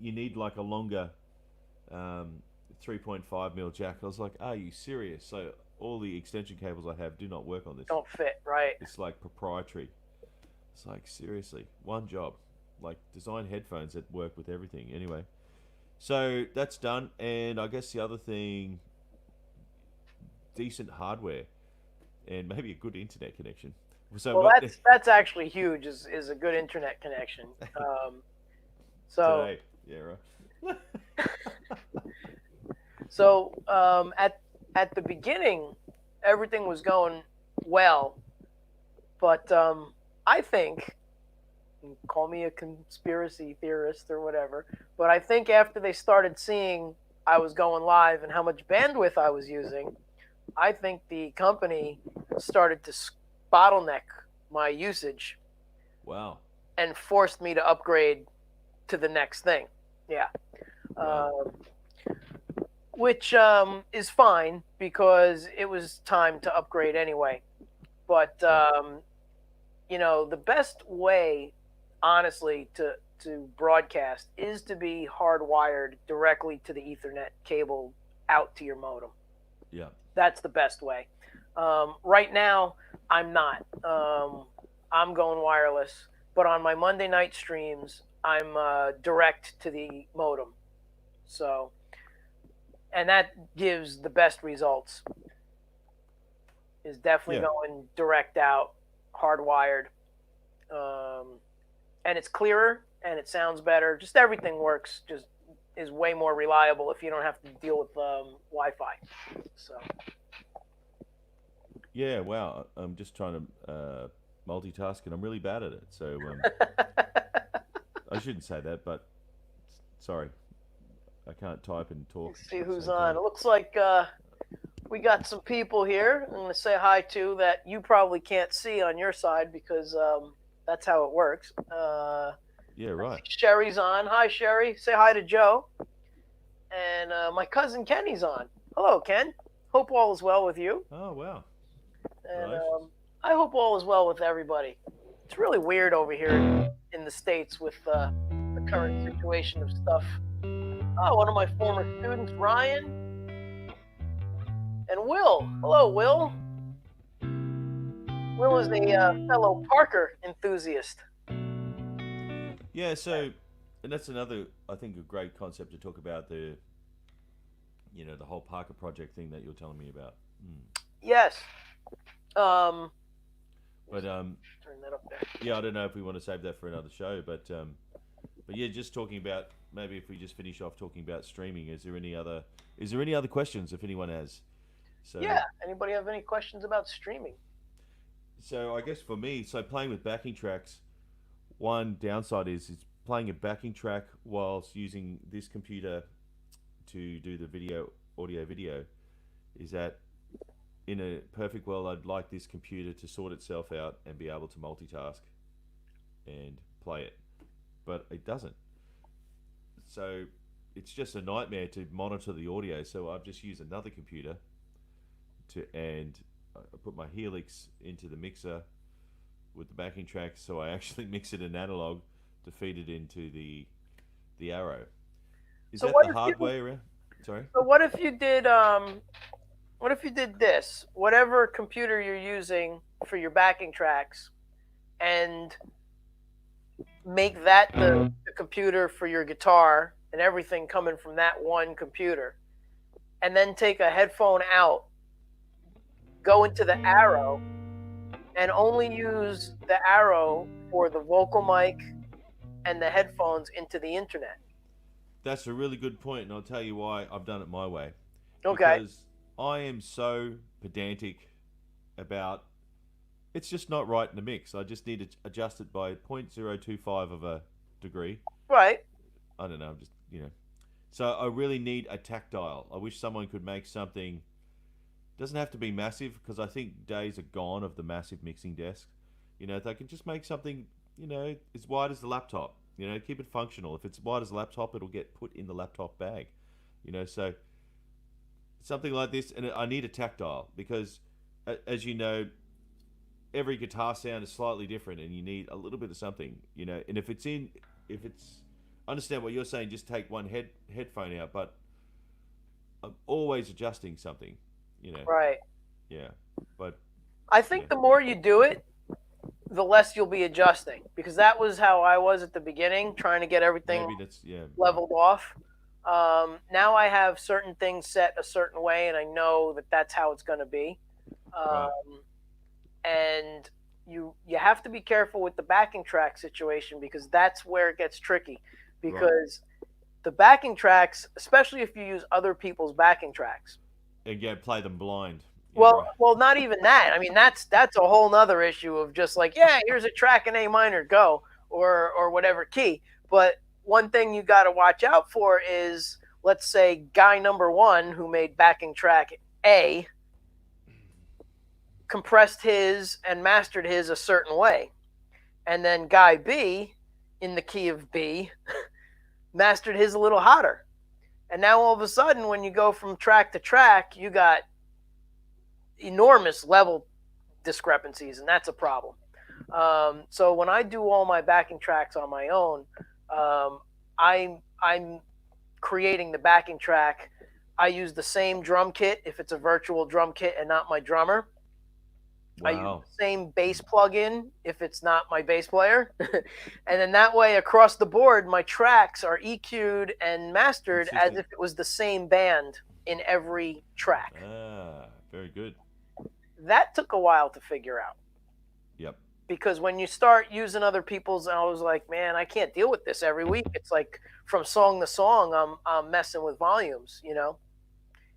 you need like a longer 3.5mm jack. I was like, are you serious? So all the extension cables I have do not work on this. Don't fit, right? It's like proprietary. It's like, seriously, one job. Like, design headphones that work with everything. Anyway, so that's done, and I guess the other thing, decent hardware. And maybe a good internet connection. So well, that's actually huge. Is a good internet connection. So today, yeah, right. So at the beginning, everything was going well, but I think, call me a conspiracy theorist or whatever, but I think after they started seeing I was going live and how much bandwidth I was using, I think the company started to bottleneck my usage. Wow. And forced me to upgrade to the next thing. Yeah. Wow. Which is fine because it was time to upgrade anyway. But, the best way, honestly, to broadcast is to be hardwired directly to the Ethernet cable out to your modem. Yeah. That's the best way. Right now, I'm not. I'm going wireless, but on my Monday night streams, I'm direct to the modem. So, and that gives the best results. Is definitely Yeah. going direct out, hardwired, um, and it's clearer and it sounds better. Just everything works. Just is way more reliable if you don't have to deal with Wi-Fi. So Yeah. Wow. I'm just trying to multitask, and I'm really bad at it. So I shouldn't say that, but sorry, I can't type and talk let's see at the who's same on. time. It looks like we got some people here. I'm going to say hi to that you probably can't see on your side because that's how it works. Yeah. I see Right. Sherry's on. Hi, Sherry. Say hi to Joe. And my cousin Kenny's on. Hello, Ken. Hope all is well with you. Oh wow. And Right. I hope all is well with everybody. It's really weird over here in the States with the current situation of stuff. Oh, one of my former students, Ryan and Will. Hello, Will. Will is a fellow Parker enthusiast. Yeah. So, and that's another, I think, a great concept to talk about the whole Parker project thing that you're telling me about. Mm. Yes. Um, But turn that up there. yeah, I don't know if we want to save that for another show, but yeah, just talking about maybe if we just finish off talking about streaming. Is there any other questions if anyone has? So Yeah. Anybody have any questions about streaming? so I guess for me, so playing with backing tracks, one downside is it's playing a backing track whilst using this computer to do the audio video. Is that in a perfect world, I'd like this computer to sort itself out and be able to multitask and play it, but it doesn't. So it's just a nightmare to monitor the audio. So I've just used another computer and I put my Helix into the mixer with the backing track, so I actually mix it in analog to feed it into the Arrow. Is So that what the if you? hard way around? Sorry. So what if you did this? Whatever computer you're using for your backing tracks, and make that the computer for your guitar and everything coming from that one computer, and then take a headphone out, go into the Arrow, and only use the Arrow for the vocal mic and the headphones into the internet. That's a really good point, and I'll tell you why I've done it my way. Okay. Because I am so pedantic about it's just not right in the mix. I just need to adjust it by 0.025 of a degree. Right. I don't know, I'm just. So I really need a tactile. I wish someone could make something. Doesn't have to be massive because I think days are gone of the massive mixing desk. If they can just make something, as wide as the laptop. Keep it functional. If it's wide as a laptop, it'll get put in the laptop bag. So something like this, and I need a tactile because, as you know, every guitar sound is slightly different, and you need a little bit of something. And if it's, I understand what you're saying. Just take one headphone out, but I'm always adjusting something. You know, Right. yeah, but I yeah, think the more you do it, the less you'll be adjusting because that was how I was at the beginning, trying to get everything maybe that's yeah, right, leveled off. Now I have certain things set a certain way, and I know that that's how it's going to be. right, And you have to be careful with the backing track situation because that's where it gets tricky. right. Because the backing tracks, especially if you use other people's backing tracks, And yeah, play them blind. Yeah, well, right. well, not even that. I mean, that's a whole nother issue of just like, yeah, here's a track in A minor, go, or whatever key. But one thing you got to watch out for is, let's say, guy number one who made backing track A compressed his and mastered his a certain way, and then guy B in the key of B mastered his a little hotter. And now all of a sudden, when you go from track to track, you got enormous level discrepancies, and that's a problem. So when I do all my backing tracks on my own, I'm creating the backing track. I use the same drum kit if it's a virtual drum kit and not my drummer. I use Wow. the same bass plugin if it's not my bass player. And then that way across the board, my tracks are EQ'd and mastered as Consistent. if it was the same band in every track. Very good. That took a while to figure out Yep. because when you start using other people's, and I was like, man, I can't deal with this every week. It's like from song to song, I'm messing with volumes, and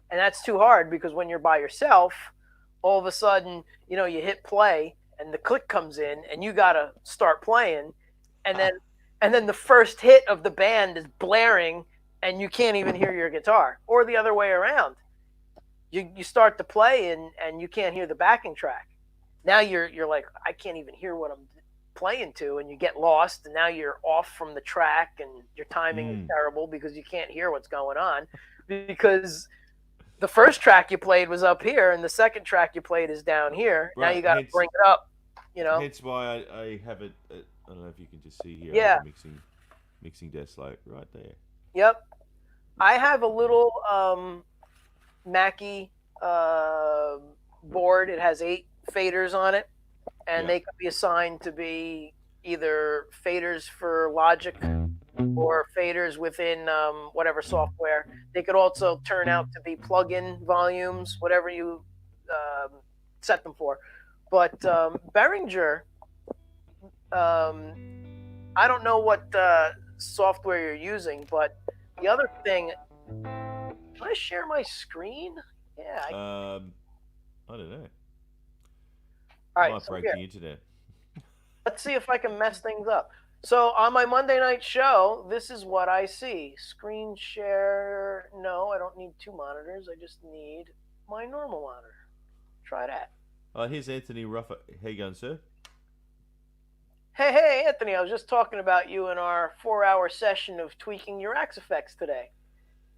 that's too hard because when you're by yourself, all of a sudden, you hit play and the click comes in and you gotta start playing, and then the first hit of the band is blaring and you can't even hear your guitar, or the other way around. You start to play and you can't hear the backing track. Now you're like, I can't even hear what I'm playing to, and you get lost, and now you're off from the track and your timing is terrible because you can't hear what's going on because the first track you played was up here and the second track you played is down here. Now Right. you got to bring it up. Hence why I have it. I don't know if you can just see here. I have Yeah. a mixing desk like right there. Yep. I have a little Mackie board. It has 8 faders on it, and they could be assigned to be either faders for Logic or faders within whatever software. They could also turn out to be plug-in volumes, whatever you set them for. But Behringer, I don't know what software you're using, but the other thing, can I share my screen? Yeah. I don't know. All right, Might so break here, the internet. let's see if I can mess things up. So on my Monday night show, this is what I see. Screen share. No, I don't need 2 monitors. I just need my normal monitor. Try that. Here's Anthony Ruffer. How you going, sir? Hey, Anthony! I was just talking about you in our 4-hour session of tweaking your Axe effects today,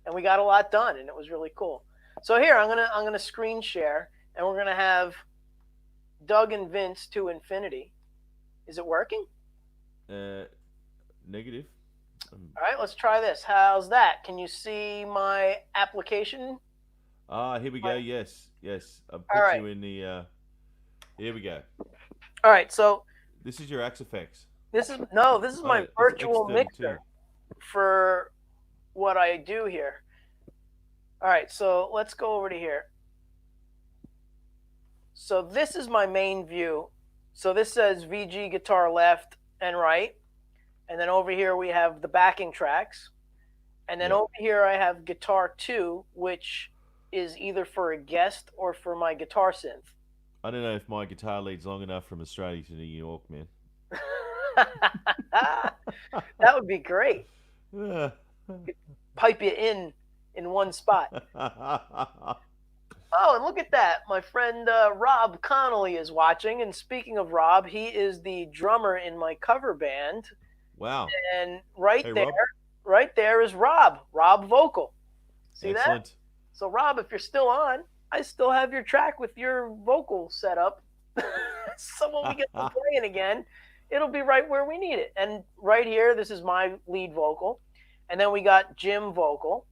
and we got a lot done, and it was really cool. So here, I'm gonna screen share, and we're gonna have Doug and Vince to infinity. Is it working? Negative. All right, let's try this. How's that? Can you see my application? Here we go. Yes. I put All right. you in the. Here we go. All right, so This is your Axe effects. this is my It's virtual external mixer too. for what I do here. All right, so let's go over to here. So this is my main view. So this says VG guitar left and right. And then over here we have the backing tracks. And then over here I have guitar 2, which is either for a guest or for my guitar synth. I don't know if my guitar leads long enough from Australia to New York, man. That would be great. Pipe you in one spot. Oh, and look at that. My friend Rob Connolly is watching. And speaking of Rob, he is the drummer in my cover band. Wow. And right Rob. right there is Rob Vocal. See Excellent. that? So Rob, if you're still on, I still have your track with your vocal set up. So when we get to playing again, it'll be right where we need it. And right here, this is my lead vocal. And then we got Jim vocal.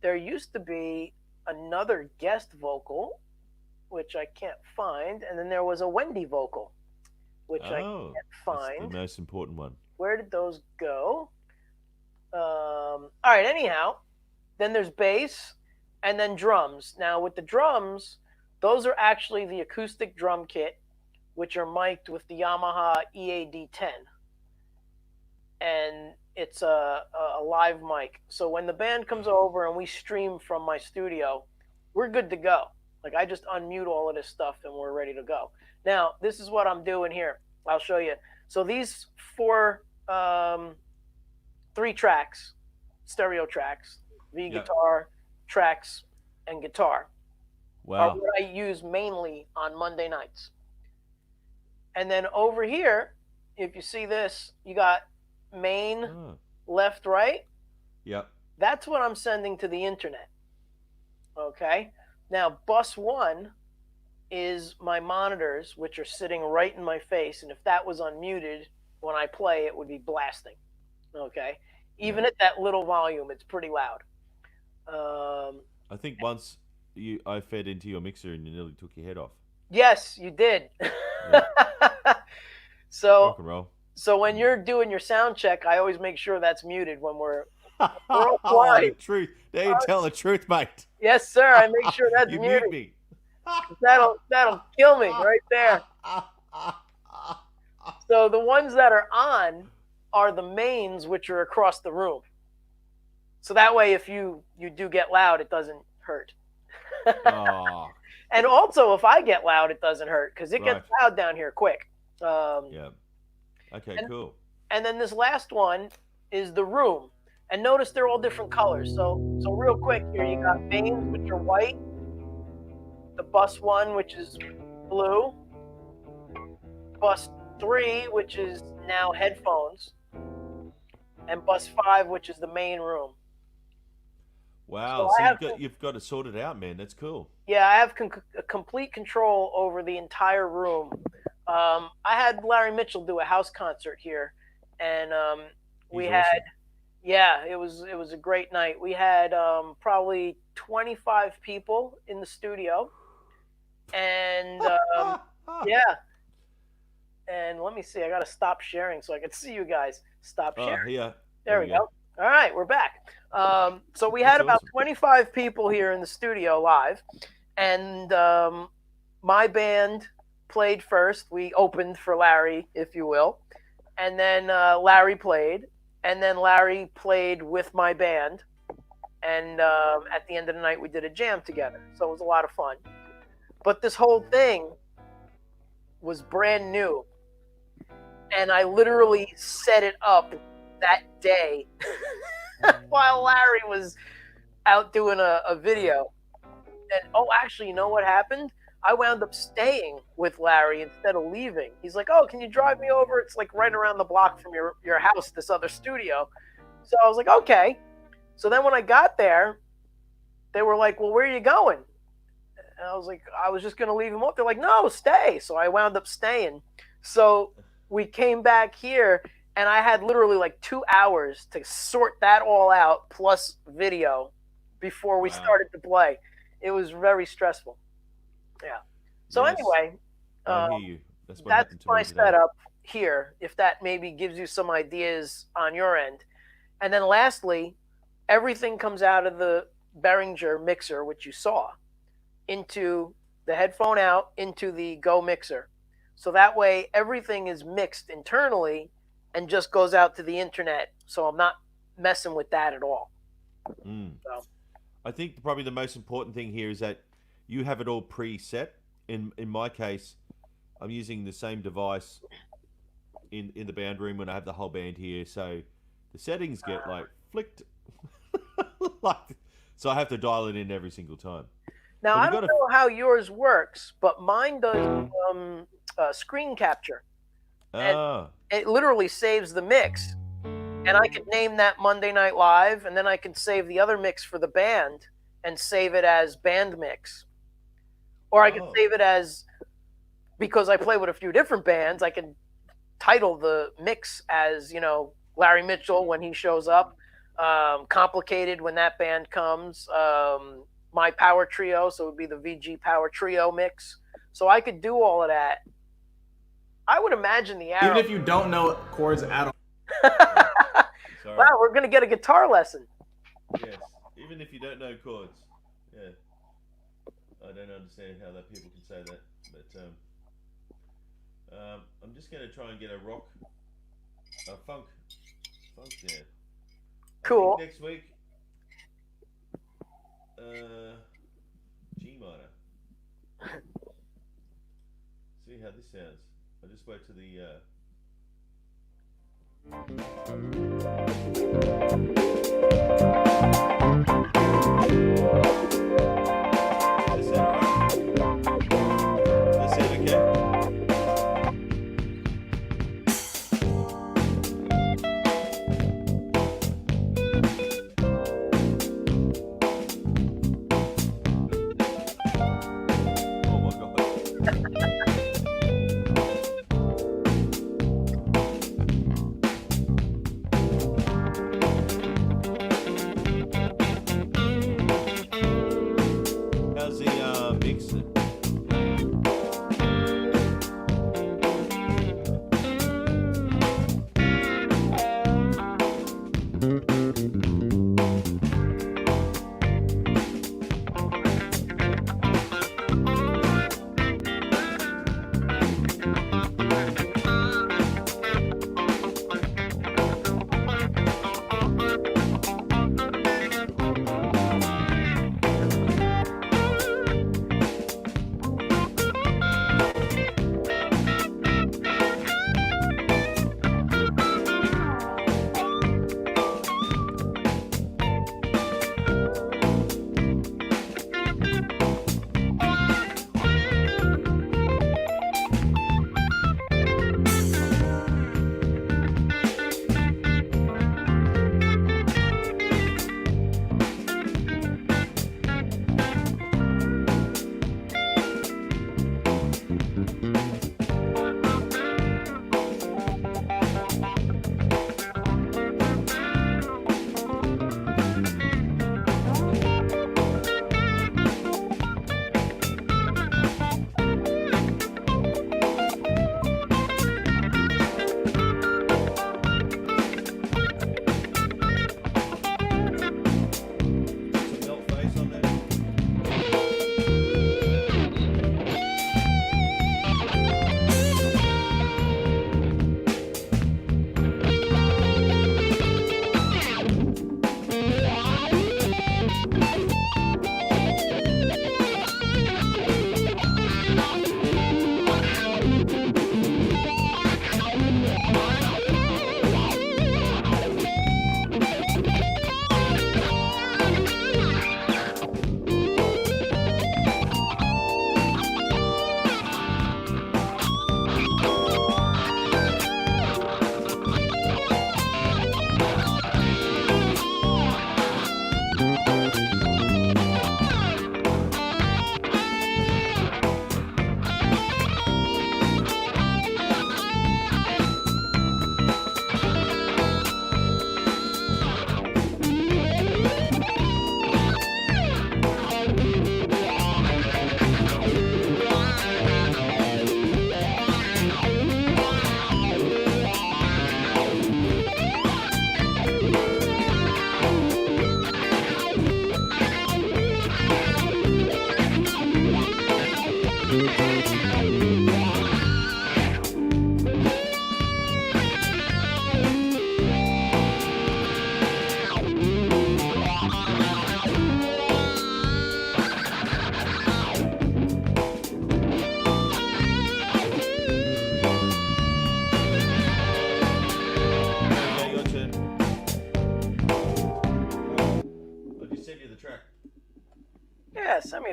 There used to be another guest vocal, which I can't find. And then there was a Wendy vocal, which I can't find. That's the most important one. Where did those go? All right, anyhow, then there's bass and then drums. Now with the drums, those are actually the acoustic drum kit, which are mic'd with the Yamaha EAD10. And it's a live mic. So when the band comes over and we stream from my studio, we're good to go. Like I just unmute all of this stuff and we're ready to go. Now, this is what I'm doing here. I'll show you. So these 3 tracks, stereo tracks, guitar, tracks, and guitar are what I use mainly on Monday nights. And then over here, if you see this, you got main, left, right. Yep. That's what I'm sending to the internet. Okay. Now, bus 1 is my monitors, which are sitting right in my face. And if that was unmuted, when I play, it would be blasting. Okay. Even at that little volume, it's pretty loud. I think once I fed into your mixer and you nearly took your head off. Yes, you did. Yeah. So Rock and roll. so when you're doing your sound check, I always make sure that's muted when we're Oh, the offline. truth. Now you tell the truth, mate. Yes, sir. I make sure that's You mute muted. me. That'll kill me right there. So the ones that are on are the mains, which are across the room. So that way, if you do get loud, it doesn't hurt. Oh, And also, if I get loud, it doesn't hurt because it gets right. loud down here quick. Yeah. Okay, And, cool. and then this last one is the room. And notice they're all different colors. So real quick here, you got mains, which are white. The bus one, which is blue. Bus 3, which is now headphones. And bus 5, which is the main room. Wow. So So I have you've got it sorted out, man. That's cool. Yeah, I have complete control over the entire room. I had Larry Mitchell do a house concert here, and we He's had awesome. yeah, it was a great night. We had probably 25 people in the studio, and yeah, and let me see. I got to stop sharing so I can see you guys. Stop Oh, sharing. yeah. There we go. All right, we're back. So we That's had about awesome. 25 people here in the studio live, and my band played first. We opened for Larry, if you will, and then Larry played, and then Larry played with my band, and at the end of the night we did a jam together. So it was a lot of fun. But this whole thing was brand new, and I literally set it up that day while Larry was out doing a video. And actually, you know what happened? I wound up staying with Larry instead of leaving. He's like, "Oh, can you drive me over? It's like right around the block from your house, this other studio." So I was like, "Okay." So then when I got there, they were like, "Well, where are you going?" And I was like, "I was just going to leave him up." They're like, "No, stay." So I wound up staying. So we came back here, and I had literally like 2 hours to sort that all out plus video before we Wow. started to play. It was very stressful. Yeah. So Yes. anyway, I hear you. That's what that's happened to my me today. setup here. If that maybe gives you some ideas on your end, and then lastly, everything comes out of the Behringer mixer, which you saw, into the headphone out into the Go mixer. So that way everything is mixed internally and just goes out to the internet. So I'm not messing with that at all. Mm. So. I think probably the most important thing here is that you have it all preset. In my case, I'm using the same device in the band room when I have the whole band here, so the settings get like flicked, like, so I have to dial it in every single time. Now But I don't know how yours works, but mine does screen capture, and ah it literally saves the mix. And I could name that Monday Night Live, and then I could save the other mix for the band and save it as band mix. Or I could save it as, because I play with a few different bands, I could title the mix as, Larry Mitchell when he shows up, Complicated when that band comes, My Power Trio, so it would be the VG Power Trio mix. So I could do all of that. I would imagine the arrow. Even if you don't know chords at all. Wow, we're going to get a guitar lesson. Yes, even if you don't know chords. Yeah. I don't understand how that people can say that, but I'm just going to try and get a funk there. Cool. I think next week, G minor. See how this sounds. I just wait to the. How's the mix?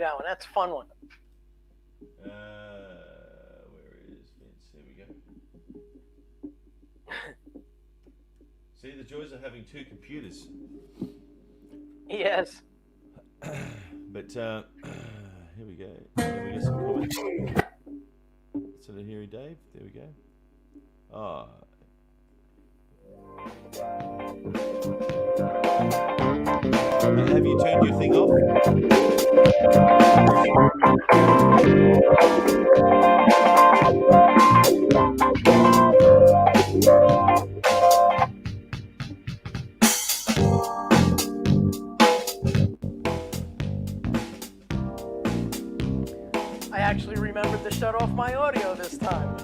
that one. That's a fun one. Where is Vince? There we go. See the joys of having two computers. Yes. But here we go. There we go. Some comments. So here, Dave. There we go. Ah. Have you turned your thing off? I actually remembered to shut off my audio this time.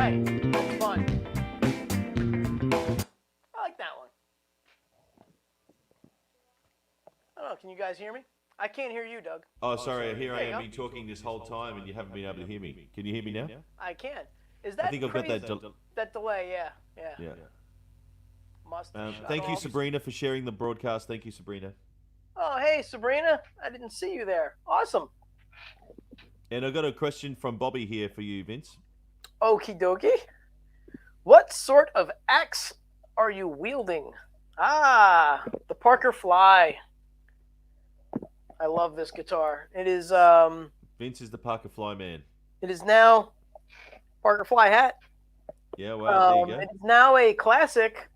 right. That's fun. I like that one. Oh, can you guys hear me? I can't hear you, Doug. Oh, sorry. Here I am talking this whole time, and you haven't been able to hear me. Can you hear me now? I can. Is that I think I've got crazy? that. That delay, yeah. Must have shut Thank you, off. Sabrina, for sharing the broadcast. Thank you, Sabrina. Oh, hey, Sabrina. I didn't see you there. Awesome. And I got a question from Bobby here for you, Vince. Okie dokie. What sort of axe are you wielding? Ah, the Parker Fly. I love this guitar. Vince is the Parker Fly man. It is now Parker Fly hat. Yeah, well, there you go. It is now a classic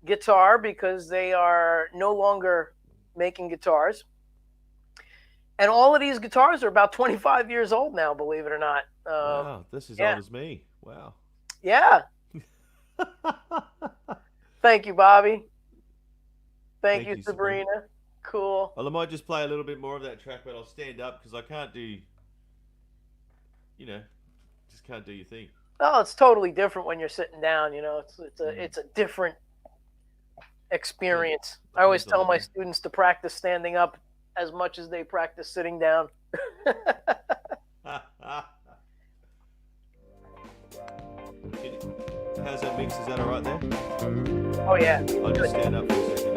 guitar because they are no longer making guitars. And all of these guitars are about 25 years old now, believe it or not. Wow, this is old as me. Wow. Yeah. Thank you, Bobby. Thank you, Sabrina. Cool. Well, I might just play a little bit more of that track, but I'll stand up because I can't do, just can't do your thing. Oh, it's totally different when you're sitting down. It's a different experience. I always tell my students to practice standing up as much as they practice sitting down. How's that mix? Is that all right there? Oh, yeah. I'll just stand up for a second.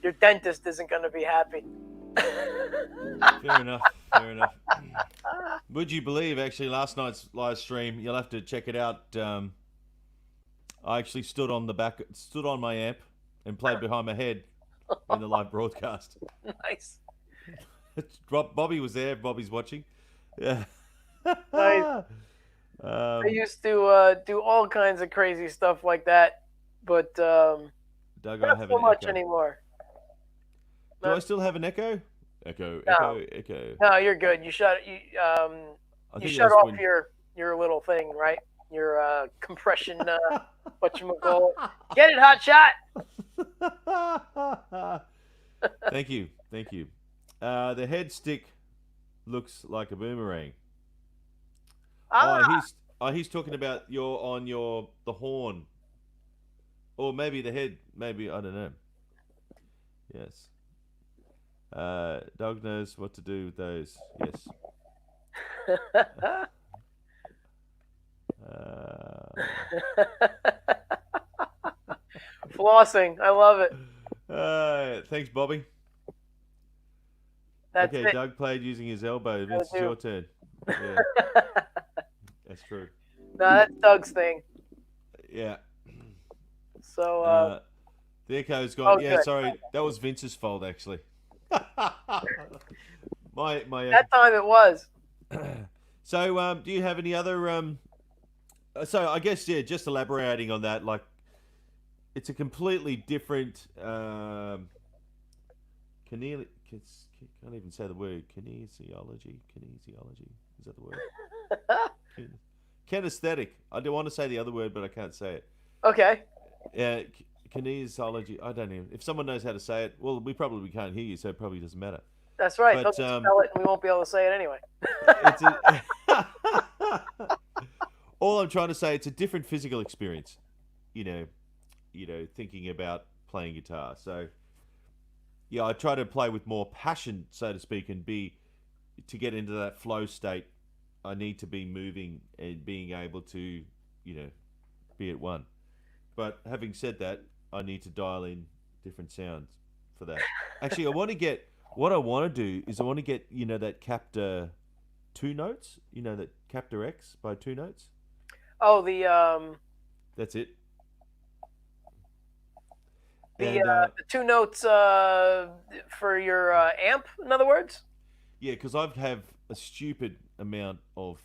Your dentist isn't going to be happy. Fair enough. Fair enough. Would you believe, actually, last night's live stream, you'll have to check it out. I actually stood on my amp and played behind my head in the live broadcast. Nice. Bobby was there. Bobby's watching. Yeah. Nice. I used to do all kinds of crazy stuff like that, but Doug, not so much anymore. Do I still have an echo? Echo. No, you're good. You shut off your little thing, right? Your compression. Whatchamacallit. Get it, hot shot. Thank you. The head stick looks like a boomerang. He's talking about the horn, or maybe the head. Maybe, I don't know. Yes. Doug knows what to do with those. Yes. Flossing. I love it. Thanks, Bobby. That's Okay, it. Doug played using his elbow. Vince, it's your turn. Yeah, that's true. No, that's Doug's thing. Yeah. So, The echo's gone. oh, Yeah, good. sorry. That was Vince's fault, actually. my That time it was. So, do you have any other? So I guess just elaborating on that, like it's a completely different. Can't even say the word. Kinesiology. Is that the word? Kinesthetic. I don't want to say the other word, but I can't say it. Okay. Yeah, kinesiology. I don't even. If someone knows how to say it, well, we probably can't hear you, so it probably doesn't matter. That's right. But, They'll spell it, and we won't be able to say it anyway. All I'm trying to say, it's a different physical experience. You know, thinking about playing guitar. So, yeah, I try to play with more passion, so to speak, and to get into that flow state. I need to be moving and being able to, be at one. But having said that, I need to dial in different sounds for that. Actually, what I want to do is I want to get, that Captor 2 notes, that Captor X by 2 notes. Oh, the That's it. the 2 notes for your amp, in other words? Yeah, because I have a stupid amount of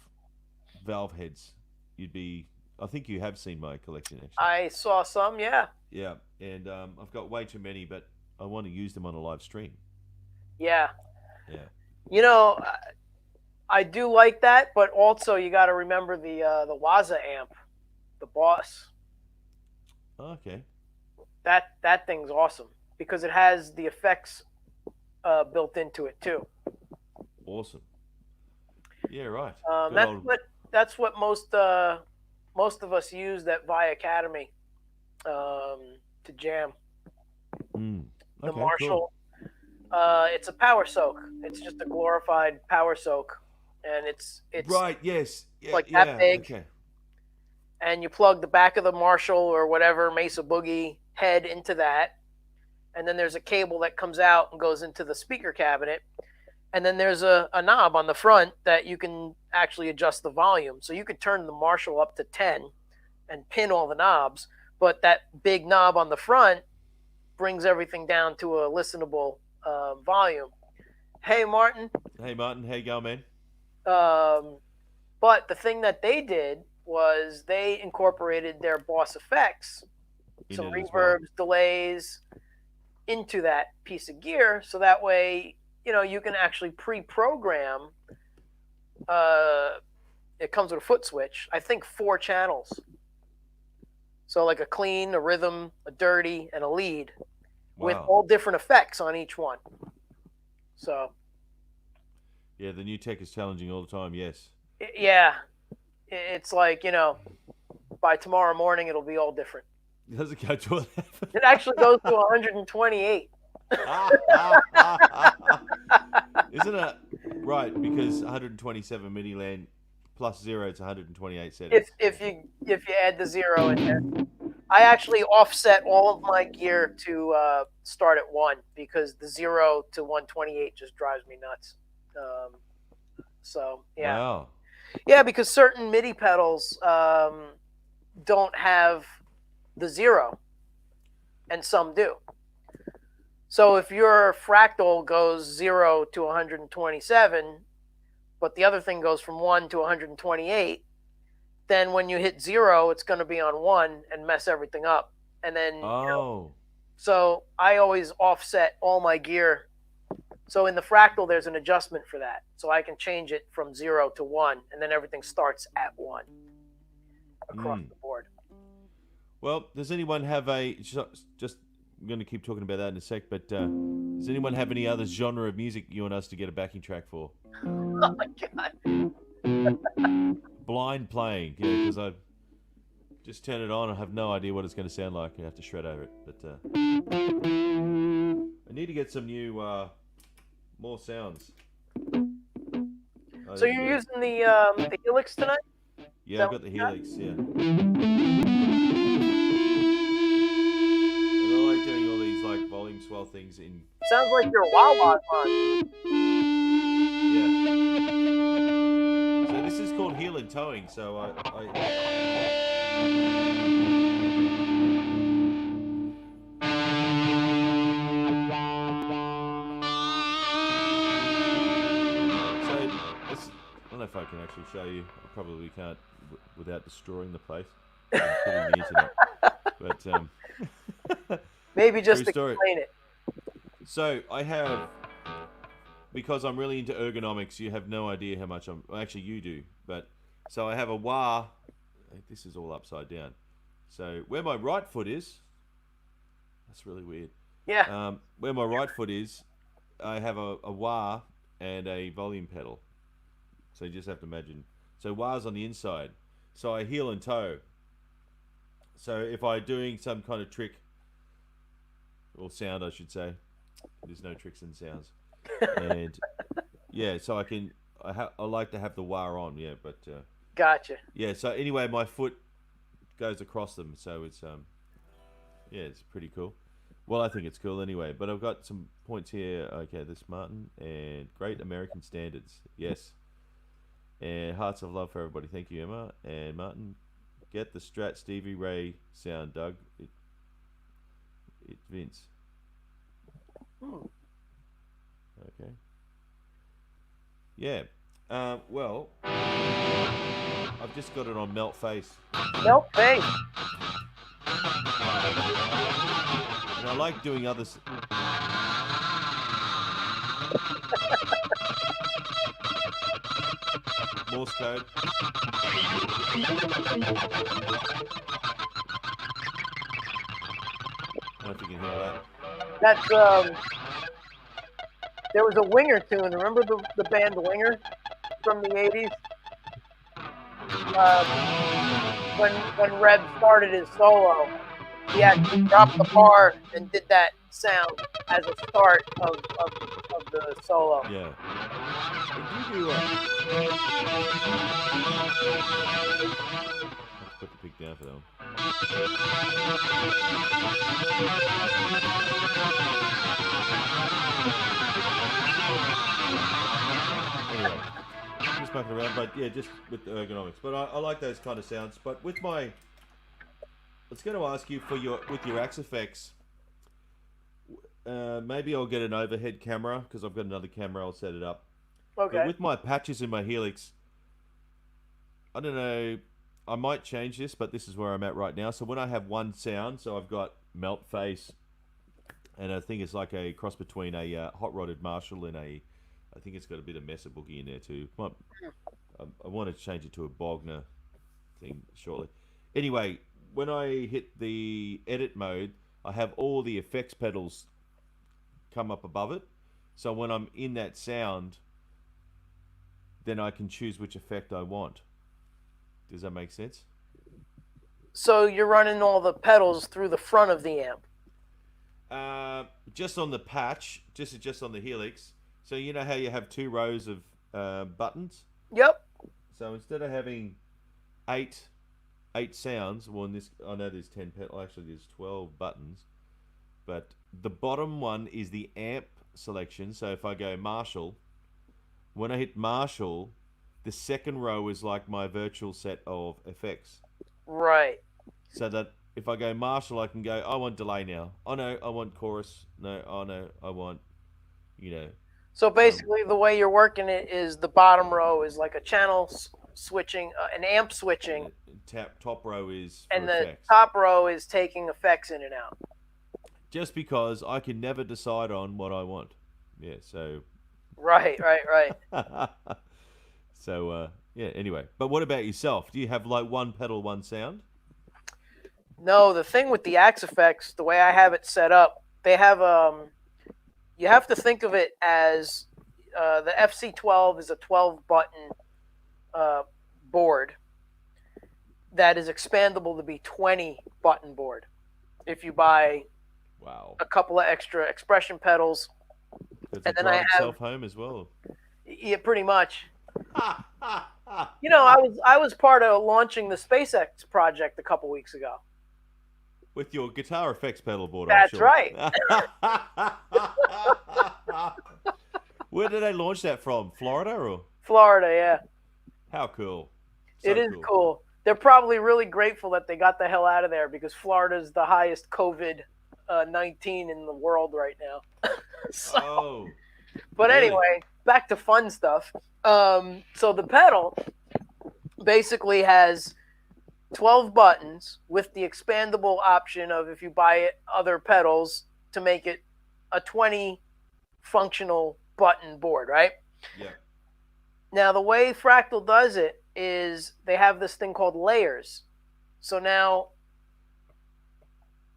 valve heads. I think you have seen my collection, actually. I saw some, yeah. Yeah, and I've got way too many, but I want to use them on a live stream. Yeah. Yeah. I do like that, but also you got to remember the Waza amp, the Boss. Okay. That thing's awesome because it has the effects built into it too. Awesome. Yeah, right. That's what most of us use that Vi Academy to jam. Okay, The Marshall. Cool. It's a power soak. It's just a glorified power soak, and it's right. Yes. Yeah, like that big. Okay. And you plug the back of the Marshall or whatever Mesa Boogie head into that, and then there's a cable that comes out and goes into the speaker cabinet, and then there's a knob on the front that you can actually adjust the volume. So you could turn the Marshall up to 10 and pin all the knobs, but that big knob on the front brings everything down to a listenable volume. Hey, Martin. Hey, Martin. How you going, man? But the thing that they did was they incorporated their Boss effects, some reverbs, delays into that piece of gear, so that way, you can actually pre-program. It comes with a foot switch. I think 4 channels. So like a clean, a rhythm, a dirty, and a lead, with all different effects on each one. So. Yeah, the new tech is challenging all the time. Yes. Yeah, it's like by tomorrow morning it'll be all different. Does it go to 11? It actually goes to 128. Isn't it right? Because 127 milliland plus 0, it's 128 settings. If you add the 0 in there, I actually offset all of my gear to start at 1 because the 0 to 128 just drives me nuts. So yeah. Wow. Yeah, because certain MIDI pedals don't have the 0, and some do. So if your fractal goes 0 to 127, but the other thing goes from 1 to 128, then when you hit 0, it's going to be on 1 and mess everything up. And then, so I always offset all my gear. So in the fractal, there's an adjustment for that. So I can change it from 0 to 1, and then everything starts at 1 across the board. Well, does anyone have just I'm going to keep talking about that in a sec, but does anyone have any other genre of music you want us to get a backing track for? Oh, my God. Blind playing, because I just turn it on. I have no idea what it's going to sound like. I have to shred over it. But I need to get some new, more sounds. So you're using the Helix tonight? Yeah, I've got the Helix, yeah. Swell things in. Sounds like your Wawa's on. Yeah. So this is called heel and towing. So I don't know if I can actually show you. I probably can't without destroying the place and killing the internet. But maybe just true story. explain it. So I have, because I'm really into ergonomics. You have no idea how much actually, you do. But so I have a wah. This is all upside down. So where my right foot is, that's really weird. Yeah. Where my right foot is, I have a wah and a volume pedal. So you just have to imagine. So wah's on the inside. So I heel and toe. So if I'm doing some kind of trick, or sound, I should say, there's no tricks in sounds. And yeah, so I like to have the wah on, yeah, but Gotcha. yeah. So anyway, my foot goes across them, so it's yeah, it's pretty cool. Well, I think it's cool anyway. But I've got some points here. Okay, this Martin and Great American Standards, yes. And hearts of love for everybody. Thank you, Emma and Martin. Get the Strat Stevie Ray sound, Doug. It's Vince. Okay. Yeah. Well, I've just got it on melt face. Melt face. And I like doing others. Morse code. I don't know if you can hear that. That's there was a Winger tune. Remember the band Winger from the 80s? When Reb started his solo, he actually dropped the bar and did that sound as a start of the solo. Yeah. Did you do let's put the pig down for that one. Anyway, just mucking around, but yeah, just with the ergonomics. But I like those kind of sounds. But with my, I was going to ask you with your Axe effects. Maybe I'll get an overhead camera because I've got another camera. I'll set it up. Okay. But with my patches in my Helix, I don't know. I might change this, but this is where I'm at right now. So when I have one sound, so I've got melt face, and I think it's like a cross between a hot rodded Marshall and I think it's got a bit of Mesa Boogie in there too. I want to change it to a Bogner thing shortly. Anyway, when I hit the edit mode, I have all the effects pedals come up above it. So when I'm in that sound, then I can choose which effect I want. Does that make sense? So you're running all the pedals through the front of the amp? Just on the patch, just on the Helix. So you know how you have 2 rows of buttons? Yep. So instead of having eight sounds, well, in this, I know there's 10 pedals. Actually, there's 12 buttons. But the bottom one is the amp selection. So if I go Marshall, when I hit Marshall, the second row is like my virtual set of effects. Right. So that if I go Marshall, I can go, I want delay now. Oh no, I want chorus. No, oh no, I want, you know. So basically, the way you're working it is the bottom row is like a channel switching, an amp switching. Top row is for and the effects. Top row is taking effects in and out. Just because I can never decide on what I want. Yeah, so. Right. So, yeah, anyway. But what about yourself? Do you have like one pedal, one sound? No, the thing with the Axe effects, the way I have it set up, they have you have to think of it as the FC12 is a 12-button board that is expandable to be 20-button board. If you buy a couple of extra expression pedals, does it drive itself home as well? Yeah, pretty much. You know, I was part of launching the SpaceX project a couple weeks ago. With your guitar effects pedal board, I'm That's sure. right. Where did they launch that from? Florida or? Florida, yeah. How cool. It So is cool. cool. They're probably really grateful that they got the hell out of there because Florida's the highest COVID 19 in the world right now. So, Oh. but really? anyway, back to fun stuff. So the pedal basically has 12 buttons with the expandable option of if you buy it, other pedals to make it a 20 functional button board, right? Yeah. Now, the way Fractal does it is they have this thing called layers. So now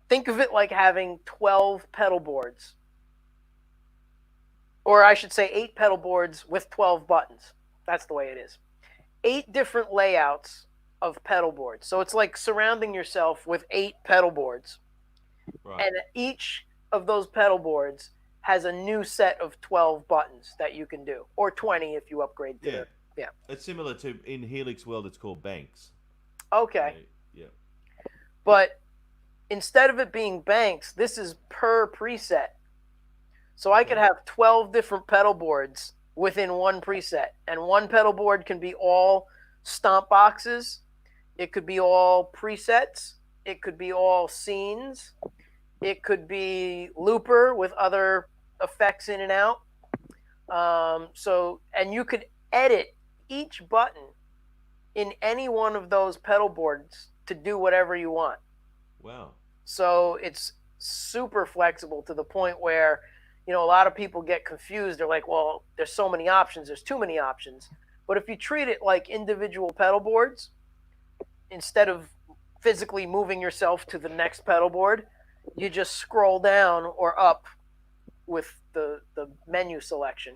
think of it like having 12 pedal boards. Or I should say 8 pedal boards with 12 buttons. That's the way it is. 8 different layouts of pedal boards. So it's like surrounding yourself with 8 pedal boards. Right. And each of those pedal boards has a new set of 12 buttons that you can do, or 20 if you upgrade to them. Yeah. It's similar to, in Helix World, it's called banks. Okay. Yeah. But instead of it being banks, this is per preset. So I could have 12 different pedal boards within one preset. And one pedal board can be all stomp boxes. It could be all presets. It could be all scenes. It could be looper with other effects in and out. And you could edit each button in any one of those pedal boards to do whatever you want. Wow. So it's super flexible to the point where, a lot of people get confused. They're like, well, there's so many options. There's too many options. But if you treat it like individual pedal boards, instead of physically moving yourself to the next pedal board, you just scroll down or up with the menu selection.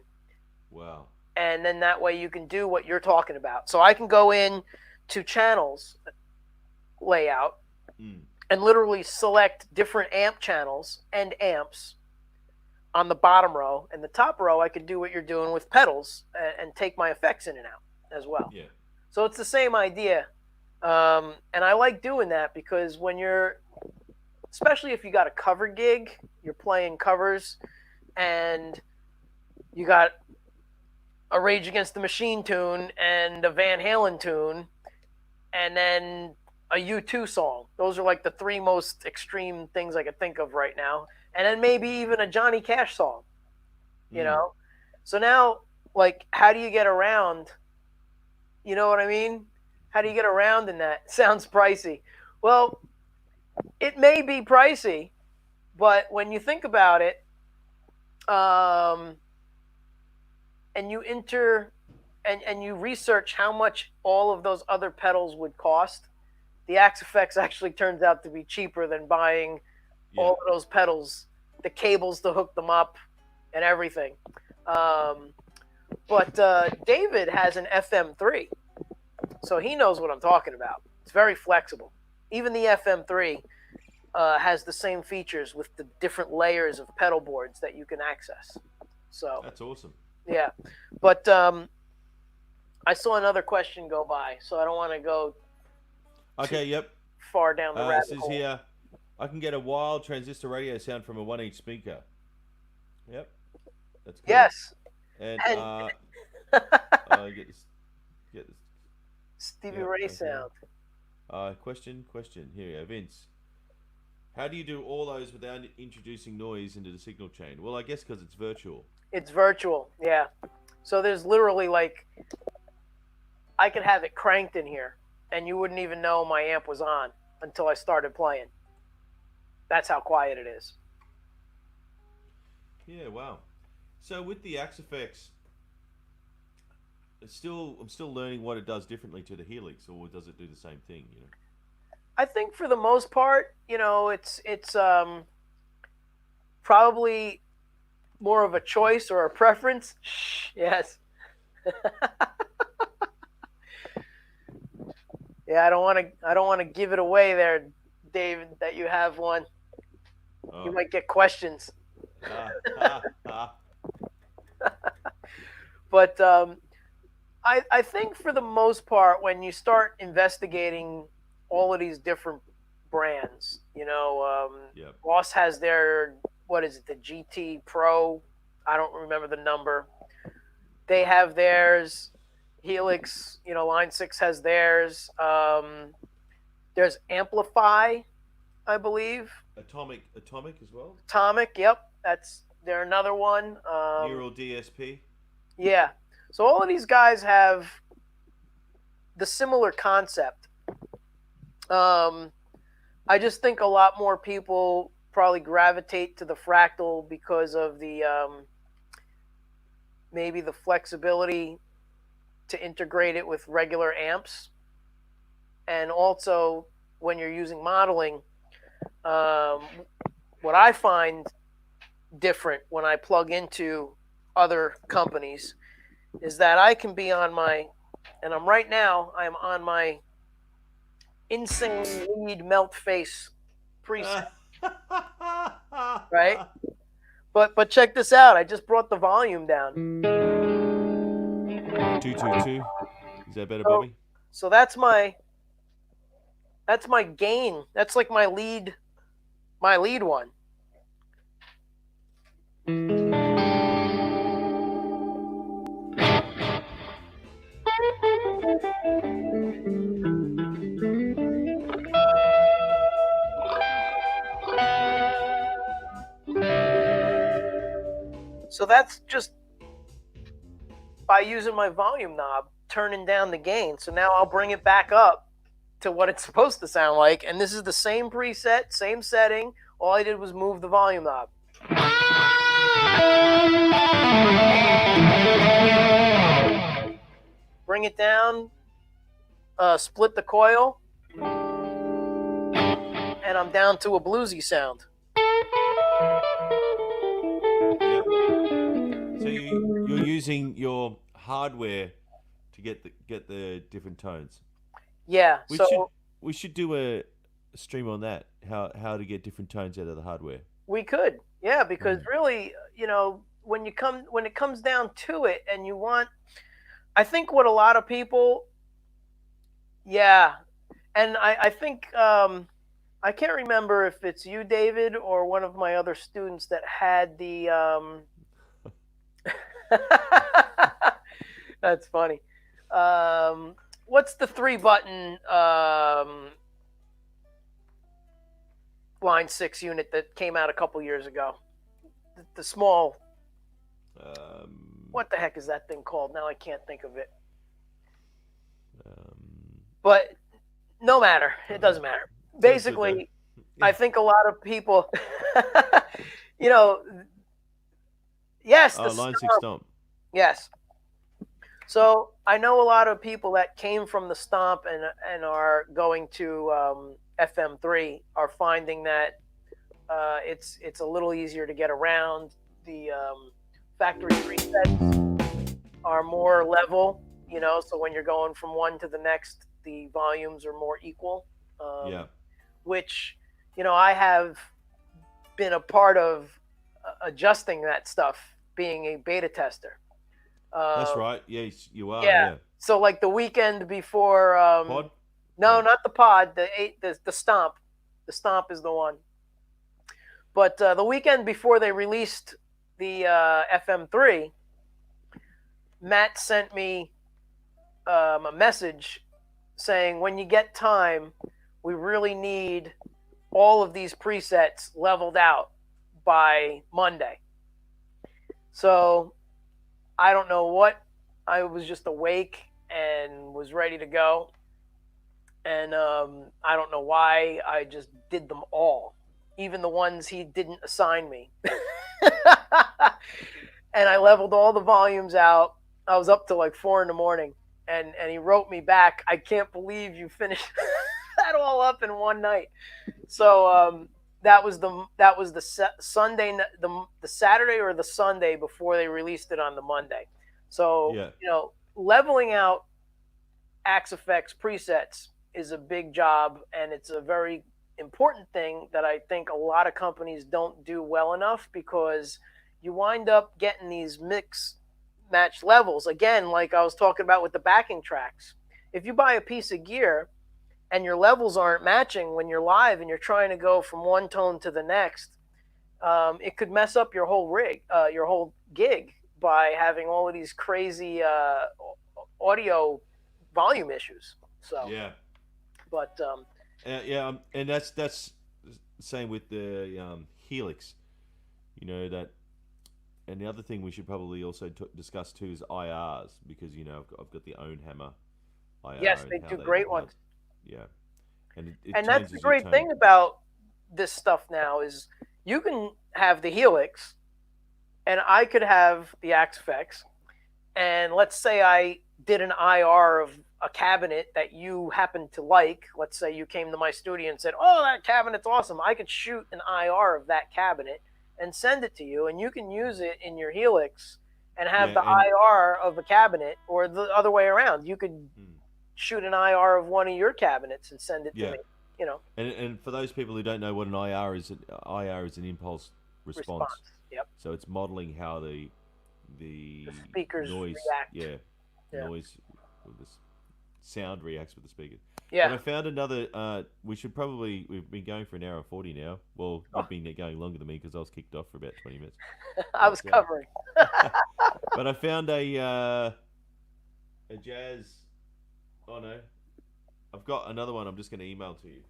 Wow. And then that way you can do what you're talking about. So I can go in to channels layout and literally select different amp channels and amps on the bottom row. And the top row, I could do what you're doing with pedals and take my effects in and out as well. Yeah. So it's the same idea. And I like doing that because when especially if you got a cover gig, you're playing covers and you got a Rage Against the Machine tune and a Van Halen tune and then a U2 song. Those are like the 3 most extreme things I could think of right now. And then maybe even a Johnny Cash song, you know? So now, like, how do you get around? You know what I mean? How do you get around in that? Sounds pricey. Well, it may be pricey, but when you think about it, and you enter and you research how much all of those other pedals would cost, the Axe-Fx actually turns out to be cheaper than buying all of those pedals, the cables to hook them up, and everything. But David has an FM3, so he knows what I'm talking about. It's very flexible. Even the FM3 has the same features with the different layers of pedal boards that you can access. So that's awesome. Yeah, but I saw another question go by, so I don't want to go far down the rabbit hole. It says here, I can get a wild transistor radio sound from a 1-inch speaker. Yep, that's cool. Yes. And get this Stevie Ray sound. Question. Here we go, Vince. How do you do all those without introducing noise into the signal chain? Well, I guess because it's virtual. It's virtual, yeah. So there's literally I could have it cranked in here, and you wouldn't even know my amp was on until I started playing. That's how quiet it is. Yeah, wow. So with the Axe-Fx, I'm still learning what it does differently to the Helix, or does it do the same thing? I think for the most part, it's probably more of a choice or a preference. Yes. Yeah, I don't want to give it away there, David, that you have one. Oh. You might get questions. But I think for the most part, when you start investigating all of these different brands. Yep. Boss has their, what is it, the GT Pro? I don't remember the number. They have theirs. Helix, Line 6 has theirs. There's Amplify, I believe. Atomic as well. Atomic, yep. They're another one. Neural DSP. Yeah. So all of these guys have the similar concept. I just think a lot more people probably gravitate to the fractal because of the maybe the flexibility to integrate it with regular amps, and also when you're using modeling, what I find different when I plug into other companies is that I can be on my, and I'm on my insane lead melt face preset, right? But check this out. I just brought the volume down. 222. Is that better, Bobby? So that's my gain. That's like my lead one. So that's just by using my volume knob, turning down the gain. So now I'll bring it back up to what it's supposed to sound like. And this is the same preset, same setting. All I did was move the volume knob. Bring it down, split the coil, and I'm down to a bluesy sound. So you're using your hardware to get the different tones. Yeah. We should do a stream on that. How to get different tones out of the hardware. We could. Yeah, because really, when it comes down to it, and you want, I think what a lot of people, yeah, and I think I can't remember if it's you, David, or one of my other students that had the. That's funny. What's the 3-button Line 6 unit that came out a couple years ago? The small. What the heck is that thing called? Now I can't think of it. But no matter. It doesn't matter. Basically, I think a lot of people, yes. Line 6 Stomp. Yes. So I know a lot of people that came from the Stomp and are going to FM3 are finding that it's a little easier to get around. The factory presets are more level, so when you're going from one to the next, the volumes are more equal. Which, I have been a part of adjusting that stuff, being a beta tester. That's right. Yes, you are. Yeah. So like the weekend before. Pod? No, not the pod. The Stomp. The Stomp is the one. But the weekend before they released the FM3, Matt sent me a message saying, when you get time, we really need all of these presets leveled out by Monday. So I don't know what. I was just awake and was ready to go. And I don't know why I just did them all, even the ones he didn't assign me. And I leveled all the volumes out. I was up to like 4 a.m. and he wrote me back, "I can't believe you finished that all up in one night." So that was the Sunday, the Saturday or the Sunday before they released it on the Monday. So leveling out Axe Effects presets is a big job, and it's a very important thing that I think a lot of companies don't do well enough, because you wind up getting these mix match levels. Again, like I was talking about with the backing tracks. If you buy a piece of gear and your levels aren't matching when you're live and you're trying to go from one tone to the next, it could mess up your whole rig, your whole gig by having all of these crazy audio volume issues. So Yeah. but and that's the same with the Helix. You know that, and the other thing we should probably also discuss too is IRs, because I've got the own hammer IR. yes, they and how do great ones. Yeah, and it And that's changes the your great tone. thing about this stuff now is you can have the Helix, and I could have the Axe-Fx, and let's say I did an IR of a cabinet that you happen to like. Let's say you came to my studio and said, "Oh, that cabinet's awesome." I could shoot an IR of that cabinet and send it to you, and you can use it in your Helix and have the IR of a cabinet, or the other way around. You could shoot an IR of one of your cabinets and send it to me. And for those people who don't know what an IR is an impulse response. Yep. So it's modeling how the speakers noise react. Noise with this sound reacts with the speakers. Yeah. But I found another. We've been going for an hour and 40 now. Well, you've been going longer than me because I was kicked off for about 20 minutes. I was covering. But I found a jazz. Oh no, I've got another one. I'm just going to email to you.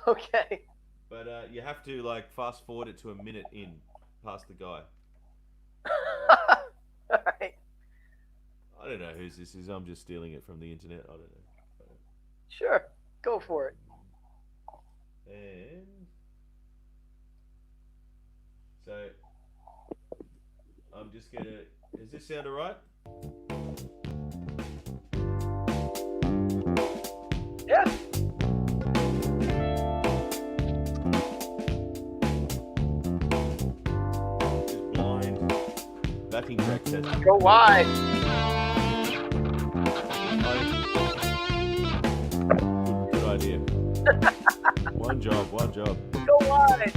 Okay. But you have to fast forward it to a minute in past the guy. All right. I don't know whose this is. I'm just stealing it from the internet. I don't know. Sure, go for it. And so I'm just gonna. Does this sound alright? Yeah. Just blind backing track test. Go wide. Good idea. One job. Go wide.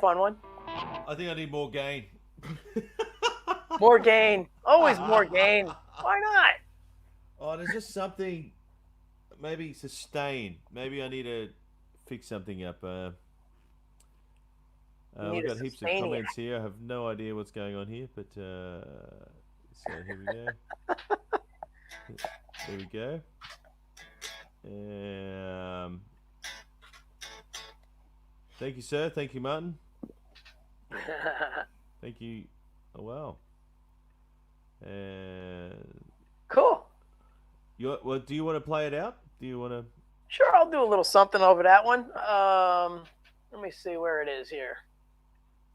fun one. I think I need more gain. More gain. Always more gain. Why not? Oh, there's just something. Maybe sustain. Maybe I need to fix something up. We've got heaps of comments here. I have no idea what's going on here, but so here we go. There we go. Thank you, sir. Thank you, Martin. Thank you. Oh, wow. Cool. Well, do you want to play it out? Do you want to? Sure, I'll do a little something over that one. Let me see where it is here.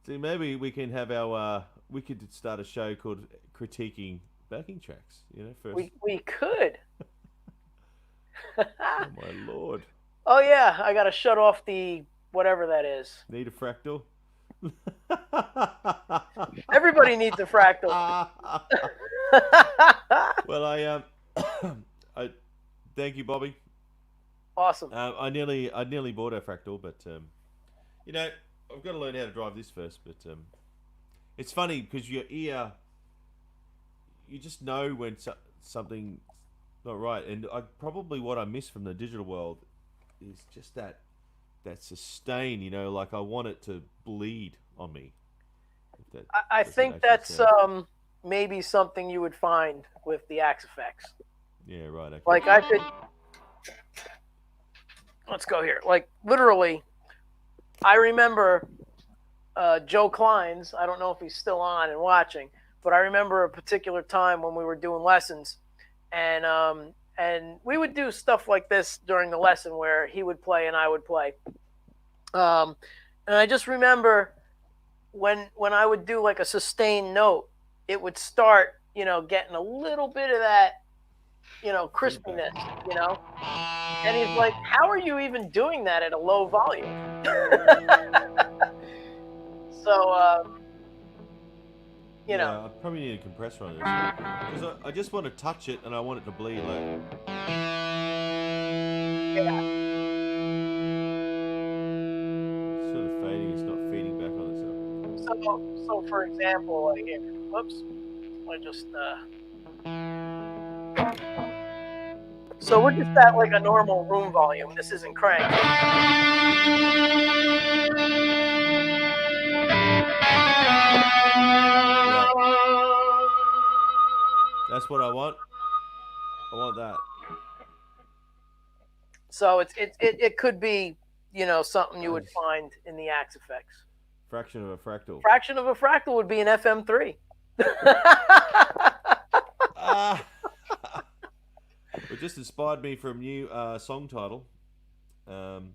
See, maybe we can have our. We could start a show called Critiquing Backing Tracks. You know, first. We could. Oh my lord. Oh yeah, I gotta shut off the whatever that is. Need a fractal? Everybody needs a fractal. Well, I thank you, Bobby. Awesome. I nearly bought a fractal, but you know, I've got to learn how to drive this first. But it's funny because your ear, you just know when something not right, and probably what I miss from the digital world is just that sustain. You know, like I want it to bleed on me. I think that's maybe something you would find with the Axe effects. Yeah, right. Okay. Like I could. Let's go here. Like literally, I remember Joe Klein's. I don't know if he's still on and watching, but I remember a particular time when we were doing lessons, and we would do stuff like this during the lesson where he would play and I would play. And I just remember when I would do like a sustained note, it would start, you know, getting a little bit of that, you know, crispiness, you know. And he's like, "How are you even doing that at a low volume?" So, you know, I probably need a compressor on this because I just want to touch it and I want it to bleed. Like, yeah. Sort of fading. It's not feeding back on itself. So for example, like here, whoops, I just so we're just at like a normal room volume. This isn't cranked. That's what I want. I want that. So it could be, you know, something you would find in the Axe effects. Fraction of a fractal. Fraction of a fractal would be an FM3. It just inspired me for a new song title. And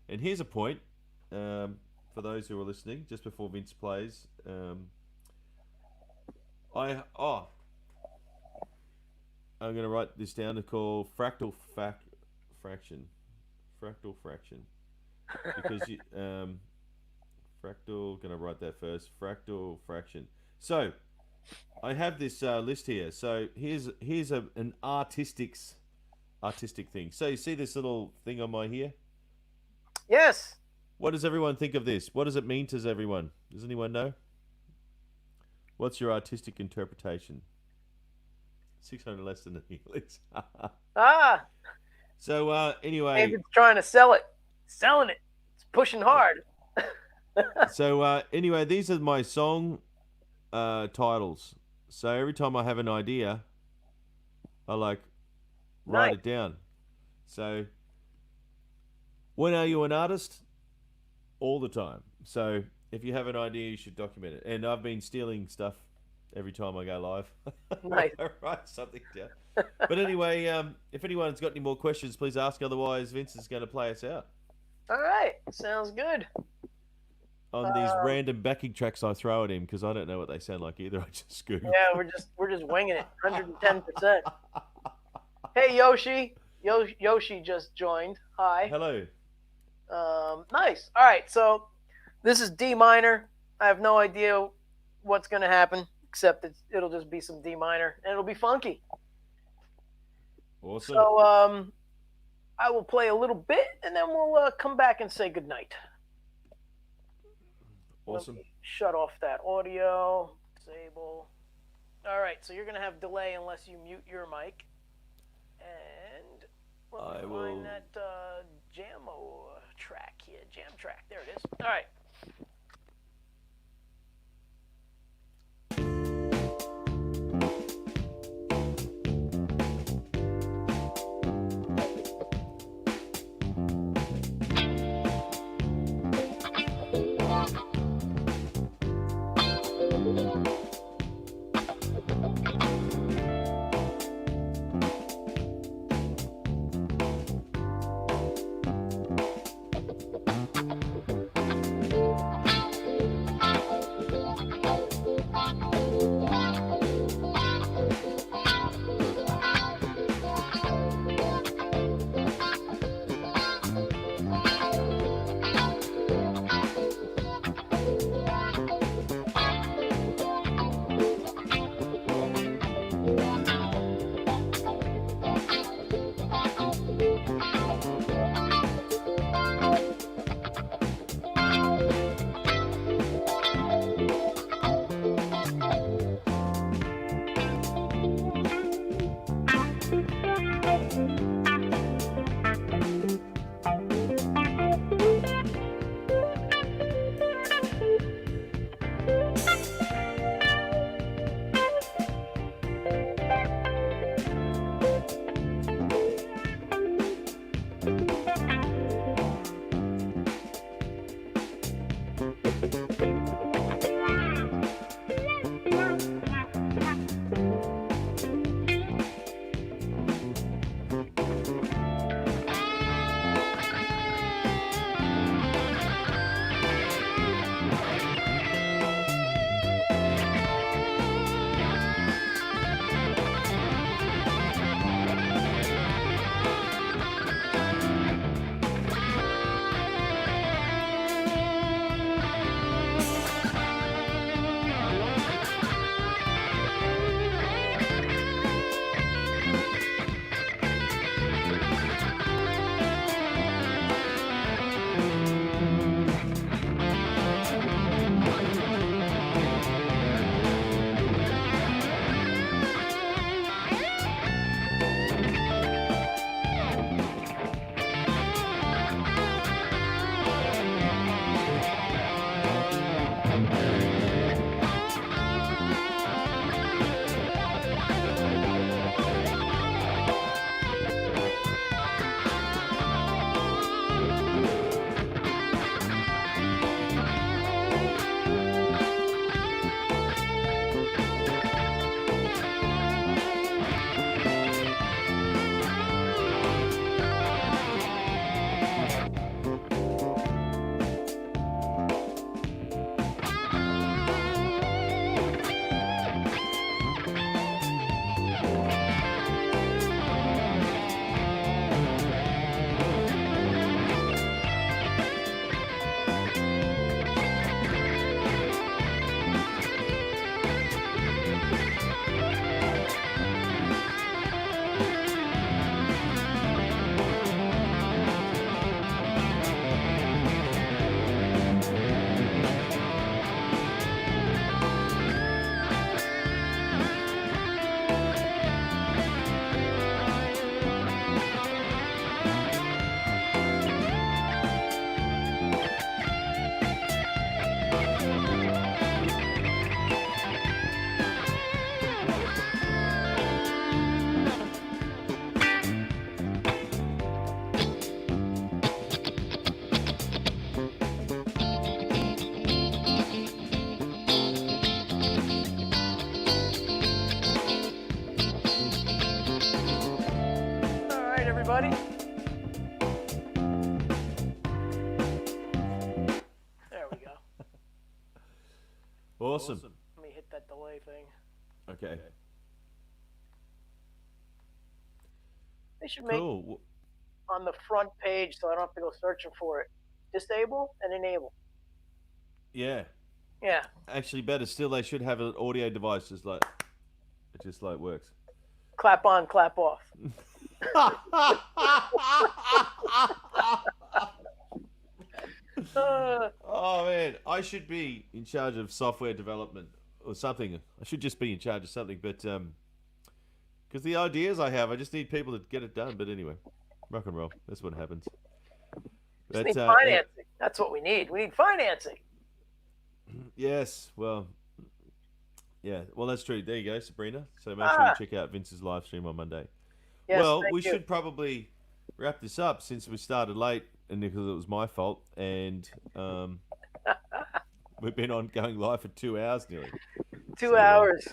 here's a point for those who are listening, just before Vince plays. I'm going to write this down to call fractal fraction. Fractal fraction. Because you, fractal, going to write that first. Fractal fraction. So, I have this list here. So here's an artistic thing. So you see this little thing on my here? Yes. What does everyone think of this? What does it mean to everyone? Does anyone know? What's your artistic interpretation? 600 less than the English. So anyway, David's trying to sell it. Selling it. It's pushing hard. So anyway, these are my song titles. So every time I have an idea, I write it down. So when are you an artist? All the time. So if you have an idea, you should document it. And I've been stealing stuff every time I go live. Nice. I write something down. But anyway, if anyone's got any more questions, please ask. Otherwise, Vince is going to play us out. All right. Sounds good. On these random backing tracks I throw at him because I don't know what they sound like either. I just Google. Yeah, we're just winging it, 110%. Hey Yoshi, Yoshi just joined. Hi. Hello. Nice. All right, so this is D minor. I have no idea what's going to happen except it'll just be some D minor and it'll be funky. Awesome. So I will play a little bit and then we'll come back and say goodnight. Awesome. Shut off that audio. Disable. All right, so you're going to have delay unless you mute your mic. And let me find that Jammo track here. Jam track. There it is. All right. Everybody. There we go. Awesome. Let me hit that delay thing. Okay. They should make Cool. on the front page so I don't have to go searching for it. Disable and enable. Yeah. Yeah. Actually, better still, they should have an audio device just like works. Clap on, clap off. Oh man, I should be in charge of software development or something. I should just be in charge of something, but because the ideas I have, I just need people to get it done. But anyway, rock and roll. That's what happens. Just But need financing. That's what we need. We need financing. yes, well, yeah, well that's true. There you go, Sabrina. So make sure you check out Vince's live stream on Monday. Yes, Well, we thank you. should probably wrap this up since we started late and because it was my fault, and we've been on going live for 2 hours nearly. 2 hours.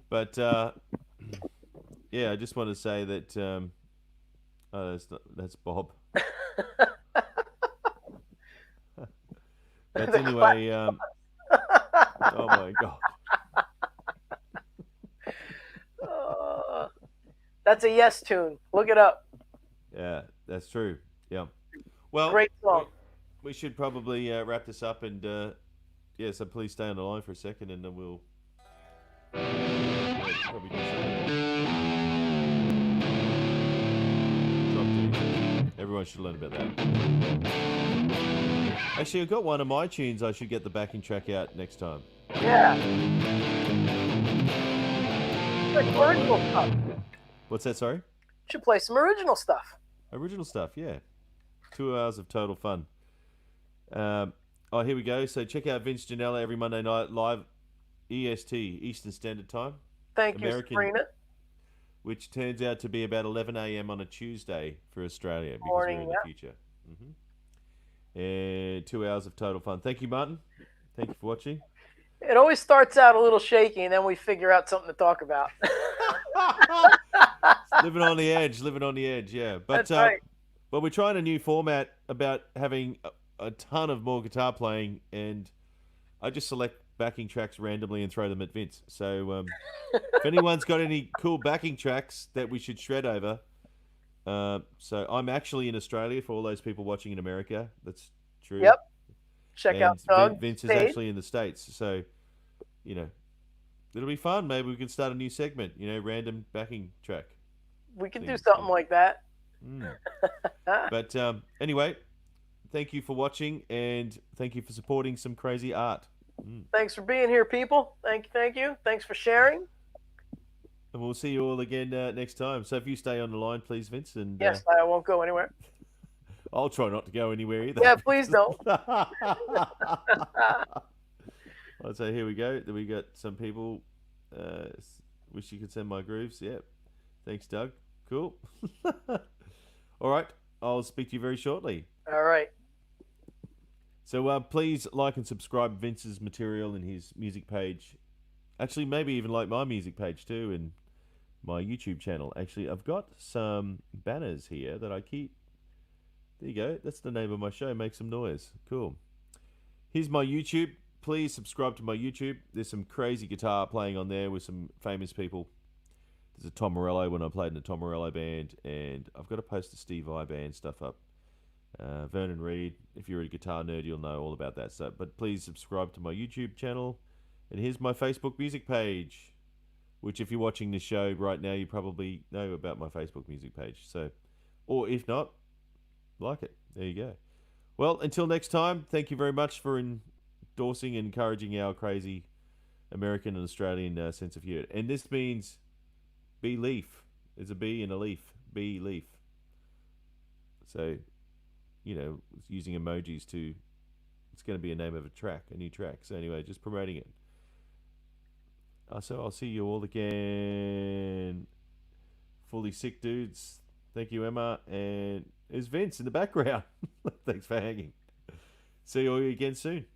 But yeah, I just want to say that that's Bob. But anyway, oh my god. That's a Yes tune. Look it up. Yeah, that's true. Yeah. Well, Great song. we should probably wrap this up, and yeah, so please stay on the line for a second, and then we'll probably do something. Drop tunes. Everyone should learn about that. Actually, I've got one of my tunes. I should get the backing track out next time. Yeah. Like original stuff. What's that? Sorry. Should play some original stuff. Original stuff, yeah. 2 hours of total fun. Oh, here we go. So check out Vince Janella every Monday night live, EST, Eastern Standard Time. Thank you, American, Sabrina. which turns out to be about 11 a.m. on a Tuesday for Australia because Morning, we're in the future. And 2 hours of total fun. Thank you, Martin. Thank you for watching. It always starts out a little shaky, and then we figure out something to talk about. Living on the edge, yeah. But That's right. but we're trying a new format about having a ton of more guitar playing, and I just select backing tracks randomly and throw them at Vince. So if anyone's got any cool backing tracks that we should shred over, so I'm actually in Australia for all those people watching in America. That's true. Yep. Check And out Doug. Vince is Spade. actually in the States, so you know it'll be fun. Maybe we can start a new segment. Random backing track. We can do things, something yeah. like that. But anyway, thank you for watching, and thank you for supporting some crazy art. Thanks for being here, people. Thank you. Thanks for sharing. And we'll see you all again next time. So if you stay on the line, please, Vince. And Yes, I won't go anywhere. I'll try not to go anywhere either. Yeah, please don't. So here we go. We got some people. Wish you could send my grooves. Yep. Thanks, Doug. Cool. All right. I'll speak to you very shortly. All right. So please like and subscribe Vince's material and his music page. Actually, maybe even like my music page too, and my YouTube channel. Actually, I've got some banners here that I keep. There you go. That's the name of my show. Make some noise. Cool. Here's my YouTube. Please subscribe to my YouTube. There's some crazy guitar playing on there with some famous people. There's a Tom Morello when I played in a Tom Morello band, and I've got to post the Steve Vai band stuff up. Vernon Reid, if you're a guitar nerd, you'll know all about that stuff. But please subscribe to my YouTube channel. And here's my Facebook music page, which if you're watching this show right now, you probably know about my Facebook music page. So, or if not, like it. There you go. Well, until next time, thank you very much for endorsing and encouraging our crazy American and Australian sense of humor. And this means be leaf. There's a B and a leaf. Be leaf. So, using emojis to, it's going to be a name of a track, a new track. So anyway, just promoting it. So I'll see you all again. Fully sick dudes. Thank you, Emma. And there's Vince in the background. Thanks for hanging. See you all again soon.